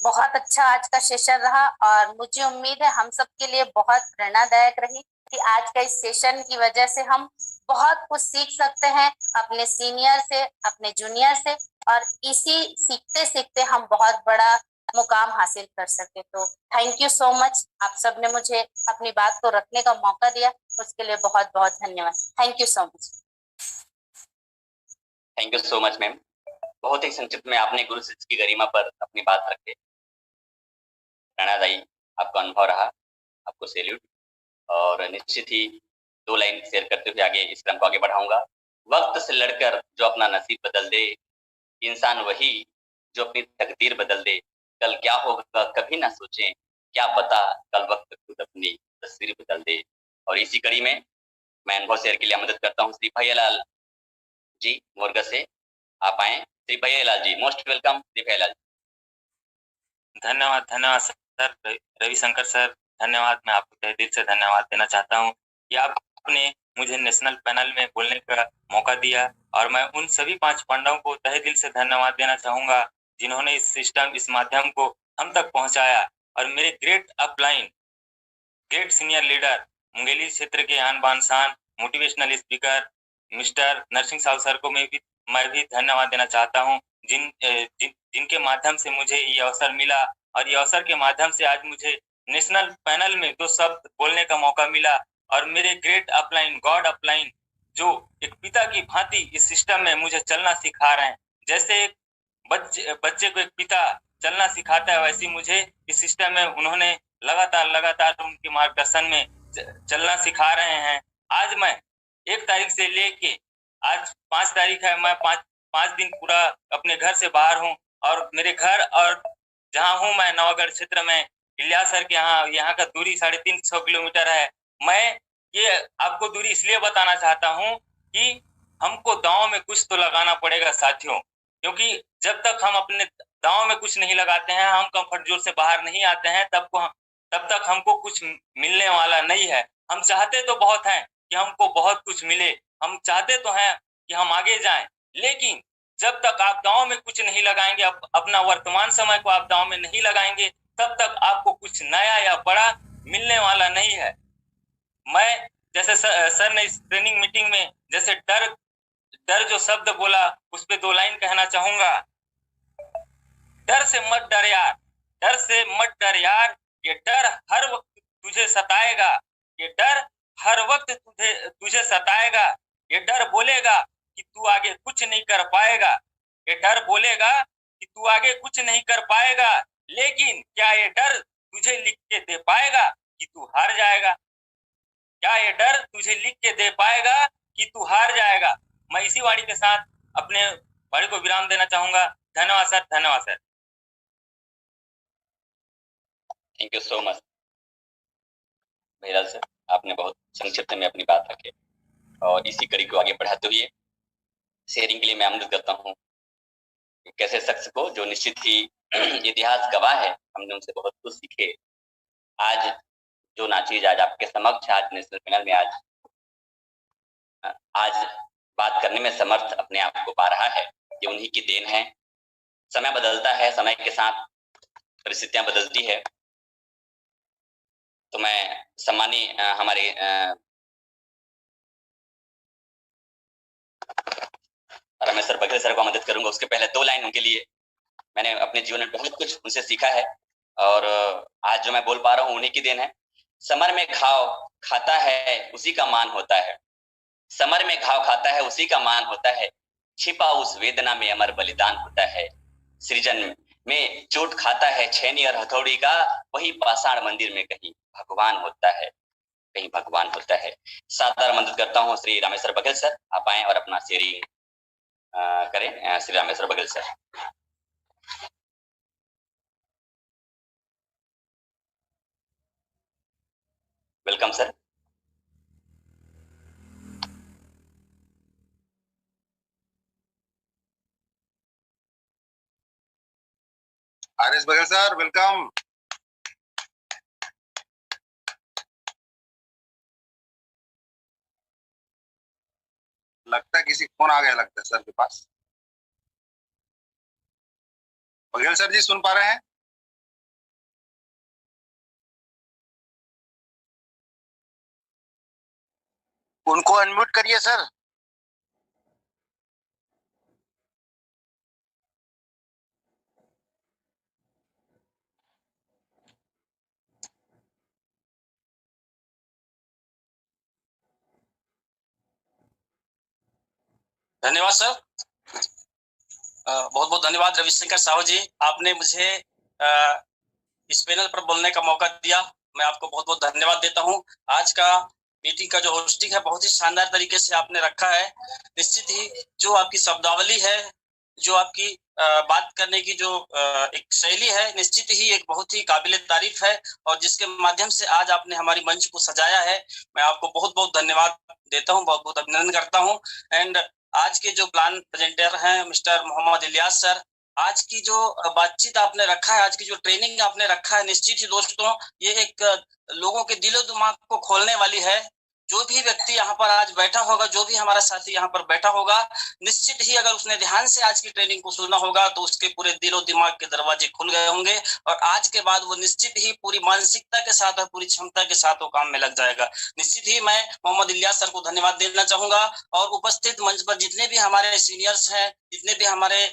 बहुत अच्छा आज का सेशन रहा और मुझे उम्मीद है हम सबके लिए बहुत प्रेरणादायक रही कि आज का इस सेशन की वजह से हम बहुत कुछ सीख सकते हैं अपने सीनियर से, अपने जूनियर से, और इसी सीखते सीखते हम बहुत बड़ा मुकाम हासिल कर सके। तो थैंक यू सो मच, आप सबने मुझे अपनी बात को रखने का मौका दिया, उसके लिए बहुत बहुत धन्यवाद। Thank you so much. Thank you so much ma'am. बहुत ही संक्षिप्त में आपने गुरु शिष्य की गरिमा पर अपनी बात रखे, प्रेरणादायी आपका अनुभव रहा, आपको सैल्यूट। और निश्चित ही 2 लाइन शेयर करते हुए आगे इस क्रम को आगे बढ़ाऊंगा। वक्त से लड़कर जो अपना नसीब बदल दे, इंसान वही जो अपनी तकदीर बदल दे। कल क्या होगा कभी ना सोचें, क्या पता कल वक्त खुद अपनी तस्वीर बदल दे। और इसी कड़ी में मैं अनुभव शेयर के लिए मदद करता हूँ श्री भैयालाल जी मोरगा से, आप आए। श्री भैयालाल जी, मोस्ट वेलकम श्री भैयालाल। धन्यवाद सर, रविशंकर सर, धन्यवाद। मैं आपको तहे दिल से धन्यवाद देना चाहता हूँ कि आपने मुझे नेशनल पैनल में बोलने का मौका दिया और मैं उन सभी 5 पांडवों को तहे दिल से धन्यवाद देना चाहूंगा जिन्होंने इस सिस्टम, इस माध्यम को हम तक पहुंचाया। और मेरे great upline, great senior leader, Mungeli क्षेत्र के आन बान शान motivational speaker mister Narsingh Sahu sir को मैं भी मैं भी धन्यवाद देना चाहता हूँ जिनके माध्यम से मुझे ये अवसर मिला, और ये अवसर के माध्यम से आज मुझे नेशनल पैनल में 2 शब्द बोलने का मौका मिला। और मेरे ग्रेट अपलाइन, गॉड अपलाइन, जो एक पिता की भांति इस सिस्टम में मुझे चलना सिखा रहे हैं। जैसे एक बच्चे को एक पिता चलना सिखाता है, वैसे मुझे इस सिस्टम में उन्होंने लगातार उनके मार्गदर्शन में चलना सिखा रहे हैं। आज मैं 1 तारीख से लेके आज 5 तारीख है, मैं 5 दिन पूरा अपने घर से बाहर हूँ। और मेरे घर और जहाँ हूँ मैं नवागढ़ क्षेत्र में, इलियास सर के यहाँ का दूरी 350 किलोमीटर है। मैं ये आपको दूरी इसलिए बताना चाहता हूँ कि हमको दांव में कुछ तो लगाना पड़ेगा साथियों, क्योंकि जब तक हम अपने दांव में कुछ नहीं लगाते हैं, हम कंफर्ट जोन से बाहर नहीं आते हैं, तब तक हमको कुछ मिलने वाला नहीं है। हम चाहते तो बहुत हैं कि हमको बहुत कुछ मिले, हम चाहते तो हैं कि हम आगे जाएं, लेकिन जब तक आप दांव में कुछ नहीं लगाएंगे, अपना वर्तमान समय को आप दांव में नहीं लगाएंगे, तब तक आपको कुछ नया या बड़ा मिलने वाला नहीं है। मैं जैसे सर ने इस ट्रेनिंग मीटिंग में जैसे डर जो शब्द बोला, उस पे 2 लाइन कहना चाहूंगा। डर से मत डर यार, डर से मत डर यार, ये डर हर वक्त तुझे सताएगा, ये डर हर वक्त तुझे सताएगा। ये डर बोलेगा कि तू आगे कुछ नहीं कर पाएगा, ये डर बोलेगा कि तू आगे कुछ नहीं कर पाएगा, लेकिन क्या ये डर तुझे लिख के दे पाएगा कि तू हार जाएगा? क्या ये डर तुझे लिख के दे पाएगा कि तू हार जाएगा? मैं इसी वाणी के साथ अपने वाणी को विराम देना चाहूंगा। धन्यवाद सर, धन्यवाद sir. Thank you so much Bahiral sir, आपने बहुत संक्षिप्त में अपनी बात रखी और इसी कड़ी को आगे बढ़ाते हुए शेयरिंग के लिए मैं आमंत्रित करता हूँ एक ऐसे शख्स को जो निश्चित ही इतिहास गवाह है, हमने उनसे बहुत कुछ सीखे। आज जो नाचीज आज आपके समक्ष आज नेशनल पैनल में आज बात करने में समर्थ अपने आप को पा रहा है, ये उन्हीं की देन है। समय बदलता है, समय के साथ परिस्थितियां बदलती है। तो मैं सम्मानी हमारे रमेश सर बघेल सर को मदद करूंगा। उसके पहले 2 लाइन उनके लिए। मैंने अपने जीवन में बहुत कुछ उनसे सीखा है और आज जो मैं बोल पा रहा हूँ उन्हीं की देन है। समर में घाव खाता है उसी का मान होता है, समर में घाव खाता है उसी का मान होता है, छिपा उस वेदना में अमर बलिदान होता है। सृजन में चोट खाता है छेनी और हथौड़ी का, वही पाषाण मंदिर में कहीं भगवान होता है, कहीं भगवान होता है। सादर मदद करता हूँ श्री रामेश्वर बघेल सर, आप आए और अपना शेयरिंग करें। Shri Rameshwar Baghel sir. Welcome sir. RS. Baghel sir, welcome. लगता है किसी फोन आ गया, लगता है सर के पास। बघेल सर जी सुन पा रहे हैं? उनको अनम्यूट करिए सर। धन्यवाद सर, बहुत बहुत धन्यवाद रविशंकर साहू जी, आपने मुझे इस पैनल पर बोलने का मौका दिया। मैं आपको बहुत बहुत धन्यवाद देता हूं। आज का मीटिंग का जो होस्टिंग है बहुत ही शानदार तरीके से आपने रखा है। निश्चित ही जो आपकी शब्दावली है, जो आपकी बात करने की जो एक शैली है, निश्चित ही एक बहुत ही काबिल तारीफ है और जिसके माध्यम से आज आपने हमारी मंच को सजाया है। मैं आपको बहुत बहुत धन्यवाद देता हूं, बहुत बहुत अभिनंदन करता हूं। एंड आज के जो प्लान प्रेजेंटर हैं मिस्टर मोहम्मद इलियास सर, आज की जो बातचीत आपने रखा है, आज की जो ट्रेनिंग आपने रखा है, निश्चित ही दोस्तों ये एक लोगों के दिलो दिमाग को खोलने वाली है। जो भी व्यक्ति यहाँ पर आज बैठा होगा, जो भी हमारा साथी यहाँ पर बैठा होगा, निश्चित ही अगर उसने ध्यान से आज की ट्रेनिंग को सुना होगा तो उसके पूरे दिलो दिमाग के दरवाजे खुल गए होंगे और आज के बाद वो निश्चित ही पूरी मानसिकता के साथ और पूरी क्षमता के साथ वो काम में लग जाएगा। निश्चित ही मैं मोहम्मद इलियास सर को धन्यवाद देना चाहूंगा और उपस्थित मंच पर जितने भी हमारे सीनियर्स हैं, जितने भी हमारे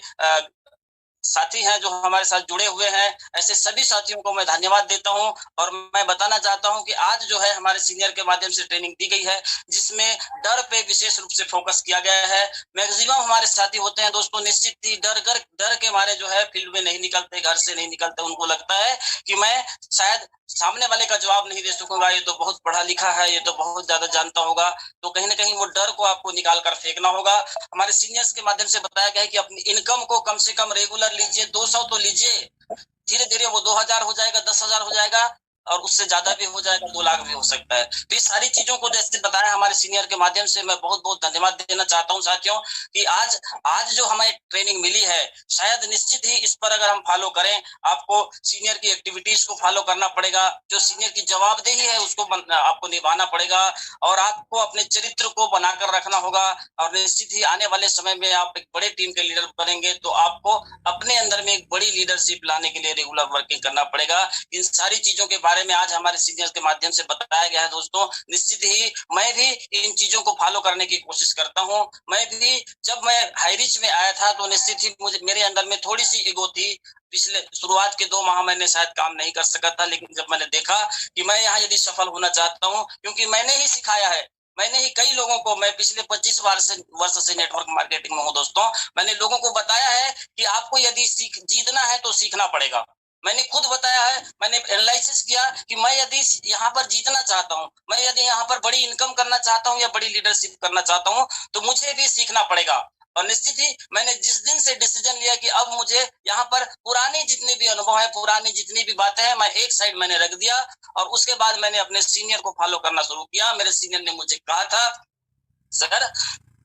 साथी हैं जो हमारे साथ जुड़े हुए हैं, ऐसे सभी साथियों को मैं धन्यवाद देता हूं। और मैं बताना चाहता हूं कि आज जो है हमारे सीनियर के माध्यम से ट्रेनिंग दी गई है जिसमें डर पे विशेष रूप से फोकस किया गया है। मैक्सिमम हमारे साथी होते हैं दोस्तों, निश्चित ही डर के मारे जो है फील्ड में नहीं निकलते, घर से नहीं निकलते। उनको लगता है कि मैं शायद सामने वाले का जवाब नहीं दे सकूंगा, ये तो बहुत पढ़ा लिखा है, ये तो बहुत ज्यादा जानता होगा। तो कहीं ना कहीं वो डर को आपको निकाल कर फेंकना होगा। हमारे सीनियर्स के माध्यम से बताया गया है कि अपनी इनकम को कम से कम रेगुलर लीजिए, 200 तो लीजिए, धीरे धीरे वो 2000 हो जाएगा, 10,000 हो जाएगा और उससे ज्यादा भी हो जाएगा, 2 लाख भी हो सकता है। तो ये सारी चीजों को जैसे बताया हमारे सीनियर के माध्यम से मैं बहुत बहुत धन्यवाद देना चाहता हूं साथियों कि आज जो हमें ट्रेनिंग मिली है, शायद निश्चित ही इस पर अगर हम फॉलो करें, आपको सीनियर की एक्टिविटीज को फॉलो करना पड़ेगा, जो सीनियर की जवाबदेही है उसको आपको निभाना पड़ेगा और आपको अपने चरित्र को बनाकर रखना होगा और निश्चित ही आने वाले समय में आप एक बड़े टीम के लीडर बनेंगे तो आपको अपने अंदर में एक बड़ी लीडरशिप लाने के लिए रेगुलर वर्किंग करना पड़ेगा। इन सारी चीजों के बारे में आज हमारे सीनियर्स के माध्यम से बताया गया है दोस्तों। निश्चित ही मैं भी इन चीजों को फॉलो करने की कोशिश करता हूं। मैं भी जब मैं हाईरिच में आया था तो निश्चित ही मेरे अंदर में थोड़ी सी ईगो थी। पिछले शुरुआत के 2 माह मैंने शायद काम नहीं कर सका था, लेकिन जब मैंने देखा कि मैं यहाँ यदि सफल होना चाहता हूँ, क्योंकि मैंने ही सिखाया है, मैंने ही कई लोगों को, मैं पिछले 25 वर्ष से नेटवर्क मार्केटिंग में हूँ दोस्तों, मैंने लोगों को बताया है कि आपको यदि जीतना है तो सीखना पड़ेगा। मैंने खुद बताया है, मैंने एनालिसिस किया कि मैं यदि यहाँ पर जीतना चाहता हूँ, मैं यदि यहाँ पर बड़ी इनकम करना चाहता हूँ या बड़ी लीडरशिप करना चाहता हूँ तो मुझे भी सीखना पड़ेगा। और निश्चित ही मैंने जिस दिन से डिसीजन लिया कि अब मुझे यहाँ पर पुराने जितने भी अनुभव है, पुरानी जितनी भी बातें हैं, मैं एक साइड मैंने रख दिया और उसके बाद मैंने अपने सीनियर को फॉलो करना शुरू किया। मेरे सीनियर ने मुझे कहा था, सर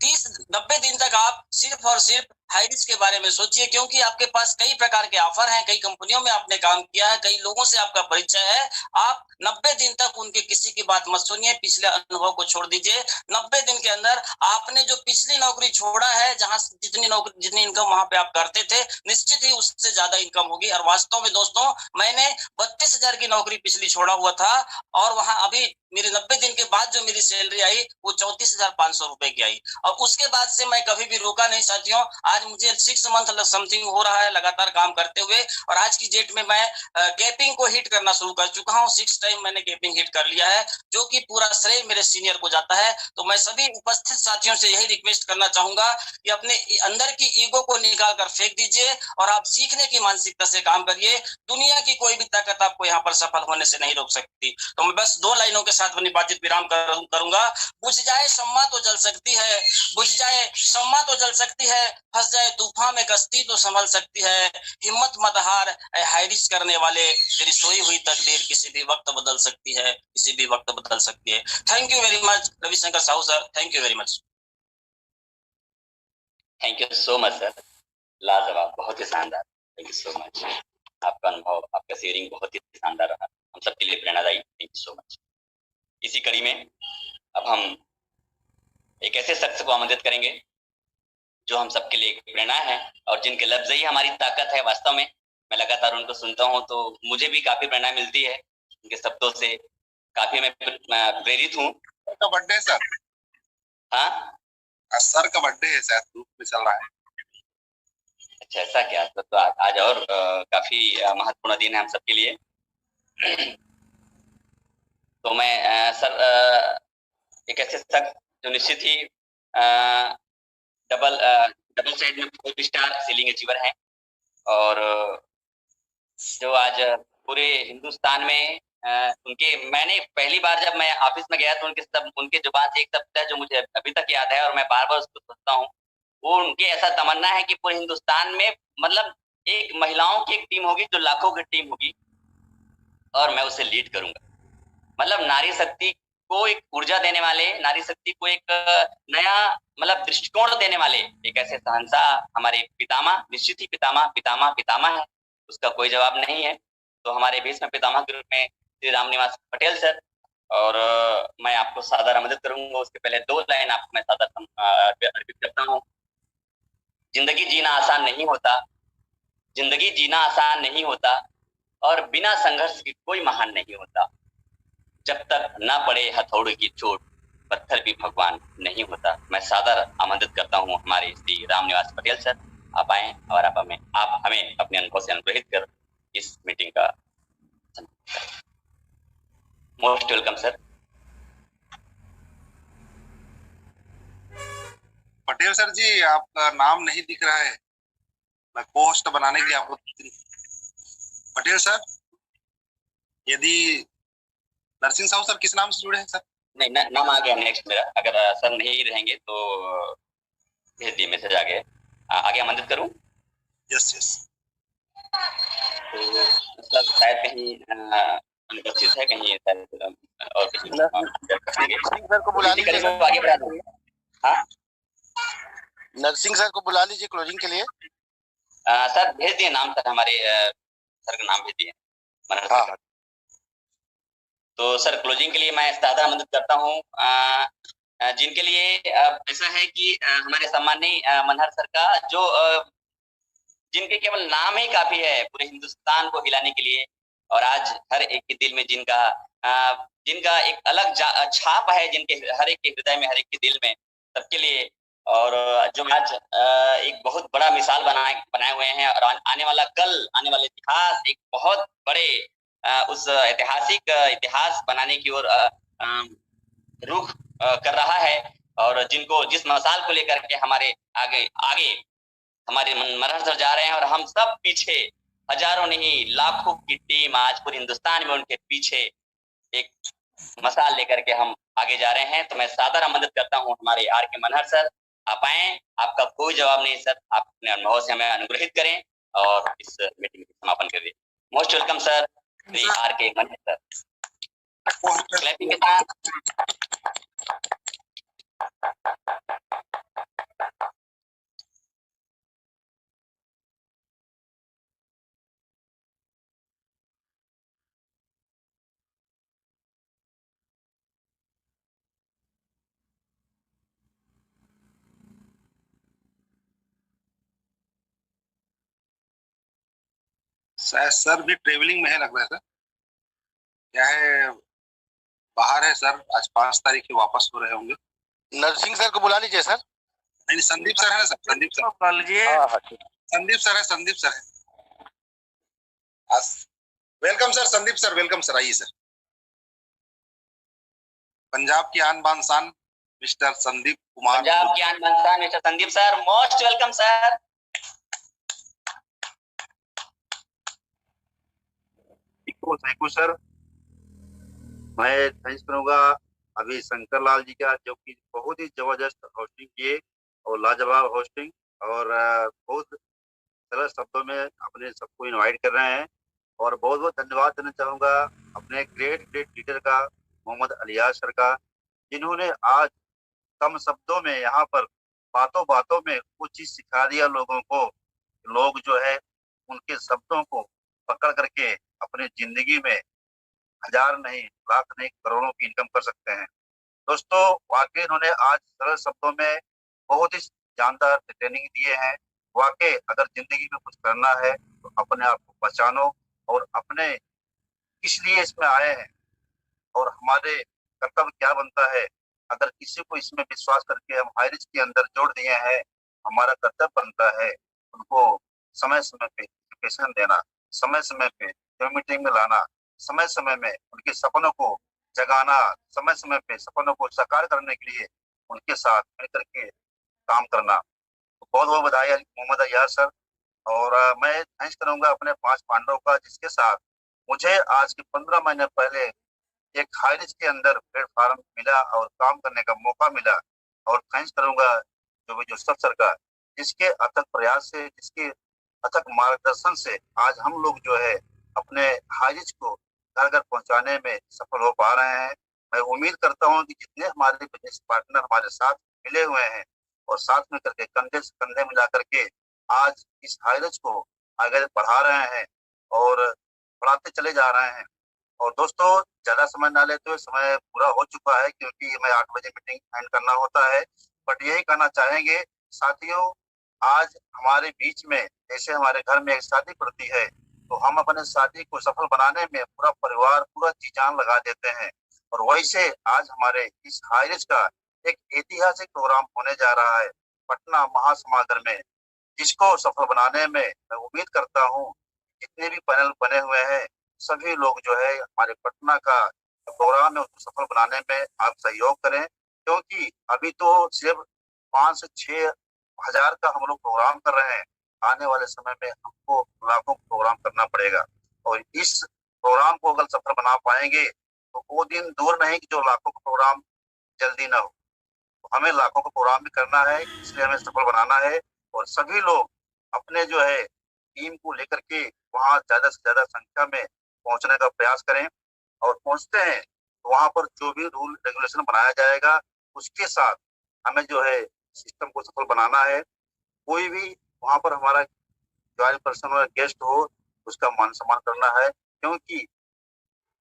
30-90 दिन तक आप सिर्फ और सिर्फ हाईरिच के बारे में सोचिए, क्योंकि आपके पास कई प्रकार के ऑफर हैं, कई कंपनियों में आपने काम किया है, कई लोगों से आपका परिचय है। आप 90 दिन तक उनके किसी की बात मत सुनिए, पिछले अनुभव को छोड़ दीजिए। 90 दिन के अंदर आपने जो पिछली नौकरी छोड़ा है, जहां जितनी इनकम वहां पे आप करते थे, निश्चित ही उससे ज्यादा इनकम होगी। और वास्तव में दोस्तों मैंने 32,000 की नौकरी पिछली छोड़ा हुआ था और वहां अभी मेरे 90 दिन के बाद जो मेरी सैलरी आई वो 34,500 रुपए की आई और उसके बाद से मैं कभी भी रुका नहीं साथियों। आज मुझे 6 मंथ समथिंग हो रहा है लगातार काम करते हुए और आज की डेट में मैं कैपिंग को हिट करना शुरू कर चुका हूं। 6 टाइम मैंने कैपिंग हिट कर लिया है, जो कि पूरा श्रेय मेरे सीनियर को जाता है। तो मैं सभी उपस्थित साथियों से यही रिक्वेस्ट करना चाहूंगा कि अपने अंदर की ईगो को निकाल कर फेंक दीजिए और आप सीखने की मानसिकता से काम करिए। दुनिया की कोई भी ताकत आपको यहाँ पर सफल होने से नहीं रोक सकती। तो मैं बस 2 लाइनों के साथ अपनी बातचीत विराम करूंगा। बुझ जाए शम्मा तो जल सकती है, बुझ जाए शम्मा तो जल सकती है, फंस जाए तूफान में कश्ती तो संभल सकती है। हिम्मत मत हार ऐ हाइरिच करने वाले, तेरी सोई हुई तकदीर किसी भी वक्त बदल सकती है, किसी भी वक्त बदल सकती है। Thank you very much Ravishankar Sahu sir, thank you very much. Thank you so much sir, लाजवाब, बहुत ही शानदार। Thank you so much. आपका अनुभव, आपका शेयरिंग बहुत ही शानदार रहा, हम सबके लिए प्रेरणादायी। Thank you so much. इसी कड़ी में अब हम एक ऐसे शख्स को आमंत्रित करेंगे जो हम सबके लिए प्रेरणा है और जिनके लफ्ज ही हमारी ताकत है। वास्तव में मैं लगातार उनको सुनता हूँ तो मुझे भी काफी प्रेरणा मिलती है, उनके शब्दों से काफी मैं प्रेरित हूँ। का बर्थडे सर? हाँ सर का बर्थडे है, शायद ग्रुप में चल रहा है। अच्छा ऐसा क्या? तो आज और काफी महत्वपूर्ण दिन है हम सबके लिए। तो मैं सर एक ऐसे शख्स जो निश्चित ही डबल साइड में 4 स्टार सीलिंग अचीवर हैं और जो आज पूरे हिंदुस्तान में मैंने पहली बार जब मैं ऑफिस में गया तो उनके जुबान से एक शब्द है जो मुझे अभी तक याद है और मैं बार बार उसको सोचता हूँ। वो उनके ऐसा तमन्ना है कि पूरे हिंदुस्तान में मतलब एक महिलाओं की एक टीम होगी जो लाखों की टीम होगी और मैं उसे लीड करूंगा। मतलब नारी शक्ति को एक ऊर्जा देने वाले, नारी शक्ति को एक नया मतलब दृष्टिकोण देने वाले एक ऐसे शहंशाह हमारे पितामह, निश्चित ही पितामह है, उसका कोई जवाब नहीं है। तो हमारे भीष्म पितामह के रूप में श्री राम निवास पटेल सर और मैं आपको सादर आमंत्रित करूंगा। उसके पहले 2 लाइन आपको मैं सादर अर्पित करता हूँ। जिंदगी जीना आसान नहीं होता, जिंदगी जीना आसान नहीं होता, और बिना संघर्ष के कोई महान नहीं होता। जब तक ना पड़े हथौड़े की चोट, पत्थर भी भगवान नहीं होता। मैं सादर आमंत्रित करता हूँ हमारे श्री रामनिवास पटेल सर, आप आए और आप हमें अपने अनुभव से अनुग्रहित कर इस मीटिंग का most welcome sir. Patel sir ji, आपका नाम नहीं दिख रहा है, मैं पोस्ट बनाने के लिए आपको। पटेल सर, यदि नरसिंह साहू सर किस नाम से जुड़े हैं सर? नहीं, नाम आ गया नेक्स्ट मेरा। अगर सर नहीं रहेंगे तो भेज दिए, मैसेज आ गया। आगे आमंत्रित करूं? Yes yes. तो सर शायद कहीं अनुपस्थित है, कहीं और कहीं नरसिंह सर को बुला लीजिए, आगे बढ़ा दूंगा। हाँ, नरसिंह सर को बुला लीजिए क्लोजिंग के लिए। सर भेज दिए नाम, सर हमारे सर का नाम भेज दिए। हाँ। तो सर क्लोजिंग के लिए मैं सादर आमंत्रित करता हूँ जिनके लिए ऐसा है कि हमारे सम्माननीय मनहर सर का जो जिनके केवल नाम ही काफी है पूरे हिंदुस्तान को हिलाने के लिए, और आज हर एक के दिल में जिनका एक अलग छाप है, जिनके हर एक के हृदय में, हर एक के दिल में, सबके लिए, और जो आज एक बहुत बड़ा मिसाल बनाए हुए हैं, और आने वाला कल, आने वाला इतिहास एक बहुत बड़े उस ऐतिहासिक इतिहास बनाने की ओर रुख कर रहा है, और जिस मसाल को लेकर के हमारे आगे हमारे मनहर सर जा रहे हैं, और हम सब पीछे, हजारों नहीं लाखों की टीम आज पूरे हिंदुस्तान में उनके पीछे एक मसाल लेकर के हम आगे जा रहे हैं। तो मैं सादर आमंत्रित करता हूं हमारे आर के मनहर सर, आप आए। आपका कोई जवाब नहीं सर, आप अपने अनुभव से हमें अनुग्रहित करें और इस मीटिंग का समापन करिए। Most welcome sir, Shri R K Manhar sir. Clapping के साथ सर भी ट्रेवलिंग में है लग रहा है सर। क्या है, बाहर है सर, आज 5 तारीख को वापस हो रहे होंगे। नरसिंह सर को बुला लीजिए सर। नहीं, संदीप सर है ना सर, संदीप सर बुला लीजिए। संदीप सर है, संदीप सर है। Welcome sir, Sandeep sir, welcome sir, आइए सर। पंजाब की आन बान शान मिस्टर संदीप कुमार। पंजाब की आन बान शान mister Sandeep sir, most welcome sir. Thank you sir. मैं थैंक्स करूंगा अभी शंकर लाल जी का, जो कि बहुत ही जबरदस्त होस्टिंग किए और लाजवाब होस्टिंग, और बहुत सरल शब्दों में अपने सबको इनवाइट कर रहे हैं। और बहुत बहुत धन्यवाद देना चाहूंगा अपने ग्रेट लीडर का, मोहम्मद अलियास सर का, जिन्होंने आज कम शब्दों में यहाँ पर बातों बातों में कुछ चीज सिखा दिया लोगों को। लोग जो है उनके शब्दों को पकड़ करके अपनी जिंदगी में हजार नहीं, लाख नहीं, करोड़ों की इनकम कर सकते हैं। दोस्तों, वाकई इन्होंने आज सरल शब्दों में बहुत ही जानदार ट्रेनिंग दिए हैं। वाकई अगर जिंदगी में कुछ करना है तो अपने आप को पहचानो और अपने किस लिए इसमें आए हैं और हमारे कर्तव्य क्या बनता है। अगर किसी को इसमें विश्वास करके हम हाई रिस्क के अंदर जोड़ दिए हैं, हमारा कर्तव्य बनता है उनको समय समय पे एजुकेशन देना, समय समय पे मीटिंग में लाना, समय समय में उनके सपनों को जगाना, समय समय पे सपनों को साकार करने के लिए उनके साथ मिलकर के काम करना। तो बहुत बहुत बधाई मोहम्मद अय्यार सर। और मैं थैंक्स करूंगा अपने 5 पांडवों का, जिसके साथ मुझे आज के 15 महीने पहले एक हाई रिस्क के अंदर प्लेटफॉर्म मिला और काम करने का मौका मिला। और थैंक्स करूंगा जोसेफ सर का, जिसके अथक प्रयास से, जिसके अथक मार्गदर्शन से आज हम लोग जो है अपने हाई रिस्क को घर घर पहुंचाने में सफल हो पा रहे हैं। मैं उम्मीद करता हूं कि जितने हमारे बिजनेस पार्टनर हमारे साथ मिले हुए हैं और साथ में करके कंधे से कंधे मिला करके आज इस हाई रिस्क को आगे बढ़ा रहे हैं और बढ़ाते चले जा रहे हैं, और दोस्तों ज्यादा समय ना लेते हुए, समय पूरा हो चुका है क्योंकि हमें 8 बजे मीटिंग एंड करना होता है। बट यही कहना चाहेंगे साथियों, आज हमारे बीच में जैसे हमारे घर में एक शादी पड़ती है तो हम अपने शादी को सफल बनाने में पूरा परिवार पूरा जी जान लगा देते हैं। और वैसे आज हमारे इस हाईरिज का एक ऐतिहासिक प्रोग्राम होने जा रहा है पटना महासमागम में, जिसको सफल बनाने में मैं उम्मीद करता हूँ जितने भी पैनल बने हुए हैं सभी लोग जो है हमारे पटना का प्रोग्राम है उसको सफल बनाने में आप सहयोग करें, क्योंकि अभी तो सिर्फ 5 से 6 हजार का हम लोग प्रोग्राम कर रहे हैं। आने वाले समय में हमको लाखों प्रोग्राम करना पड़ेगा और इस प्रोग्राम को अगर सफल बना पाएंगे तो वो दिन दूर नहीं कि जो लाखों का प्रोग्राम जल्दी ना हो। तो हमें लाखों का प्रोग्राम भी करना है, इसलिए हमें सफल बनाना है और सभी लोग अपने जो है टीम को लेकर के वहाँ ज्यादा से ज्यादा संख्या में पहुंचने का प्रयास करें और पहुंचते हैं तो वहाँ पर जो भी रूल रेगुलेशन बनाया जाएगा उसके साथ हमें जो है सिस्टम को सफल बनाना है। कोई भी वहाँ पर हमारा ज्वाइन पर्सन और गेस्ट हो उसका मान सम्मान करना है, क्योंकि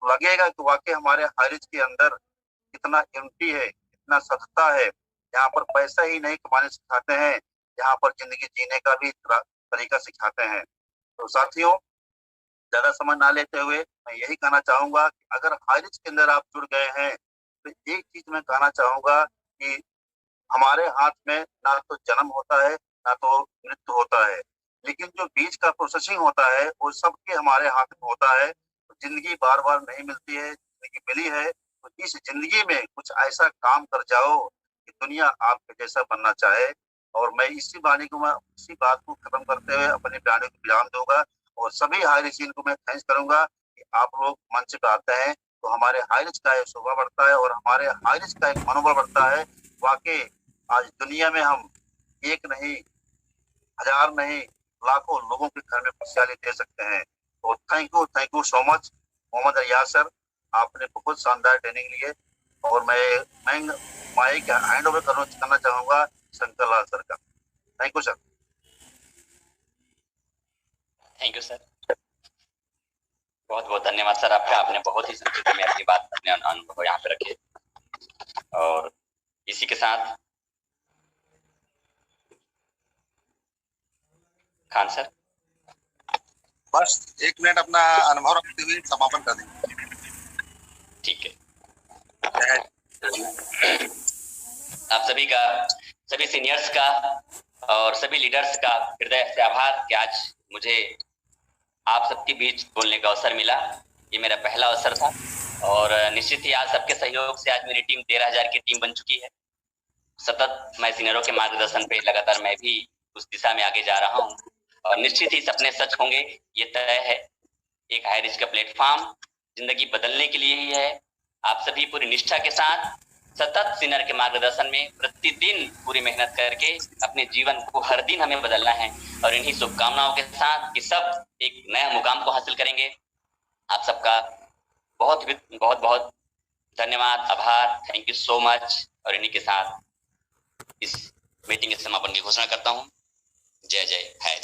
लगेगा कि वाकई हमारे हारिज के अंदर कितना यूनिटी है, कितना सत्ता है। यहाँ पर पैसा ही नहीं कमाने सिखाते हैं, यहाँ पर जिंदगी जीने का भी तरीका सिखाते हैं। तो साथियों ज्यादा समय ना लेते हुए मैं यही कहना चाहूंगा कि अगर हारिज के अंदर आप जुड़ गए हैं तो एक चीज मैं कहना चाहूंगा कि हमारे हाथ में ना तो जन्म होता है ना तो मृत्यु होता है, लेकिन जो बीच का प्रोसेसिंग होता है वो सबके हमारे हाथ में होता है। तो जिंदगी बार बार नहीं मिलती है, जिंदगी मिली है तो इस जिंदगी में कुछ ऐसा काम कर जाओ कि दुनिया आपके जैसा बनना चाहे। और मैं इसी बात को खत्म करते हुए अपनी वाणी को विराम दूंगा और सभी हायरिजीन को मैं थैंक्स करूंगा कि आप लोग मंच पे आते हैं तो हमारे हायरिज का एक शोभा बढ़ता है और हमारे हायरिज का एक मनोबल बढ़ता है। वाकई आज दुनिया में हम एक नहीं, हजार नहीं, लाखों लोगों के घर में खुशहाली दे सकते हैं। तो thank you so much Mohammad Riyaz sir, आपने बहुत शानदार ट्रेनिंग ली है और मैं माइक हैंड ओवर करना चाहूंगा शंकर लाल सर का। Thank you sir. Thank you sir, बहुत बहुत धन्यवाद सर आपका। आपने बहुत ही संक्षिप्त में अपनी बात, अपने अनुभव यहाँ पे रखे। और इसी के साथ खान सर बस 1 मिनट अपना अनुभव रखते हुए समापन कर देंगे। ठीक है। आप सभी का, सभी सीनियर्स का और सभी लीडर्स का हृदय से आभार कि आज मुझे आप सबके बीच बोलने का अवसर मिला। ये मेरा पहला अवसर था और निश्चित ही आज सबके सहयोग से आज मेरी टीम 13,000 की टीम बन चुकी है। सतत मैं सीनियरों के मार्गदर्शन पे लगातार मैं भी उस दिशा में आगे जा रहा हूँ और निश्चित ही सपने सच होंगे, ये तय है। एक हाईरिज का प्लेटफॉर्म जिंदगी बदलने के लिए ही है। आप सभी पूरी निष्ठा के साथ सतत सीनियर के मार्गदर्शन में प्रतिदिन पूरी मेहनत करके अपने जीवन को हर दिन हमें बदलना है और इन्हीं शुभकामनाओं के साथ कि सब एक नया मुकाम को हासिल करेंगे। आप सबका बहुत बहुत धन्यवाद, आभार, थैंक यू सो मच। और इन्हीं के साथ इस मीटिंग के समापन की घोषणा करता हूँ। जय जय हाईरिज।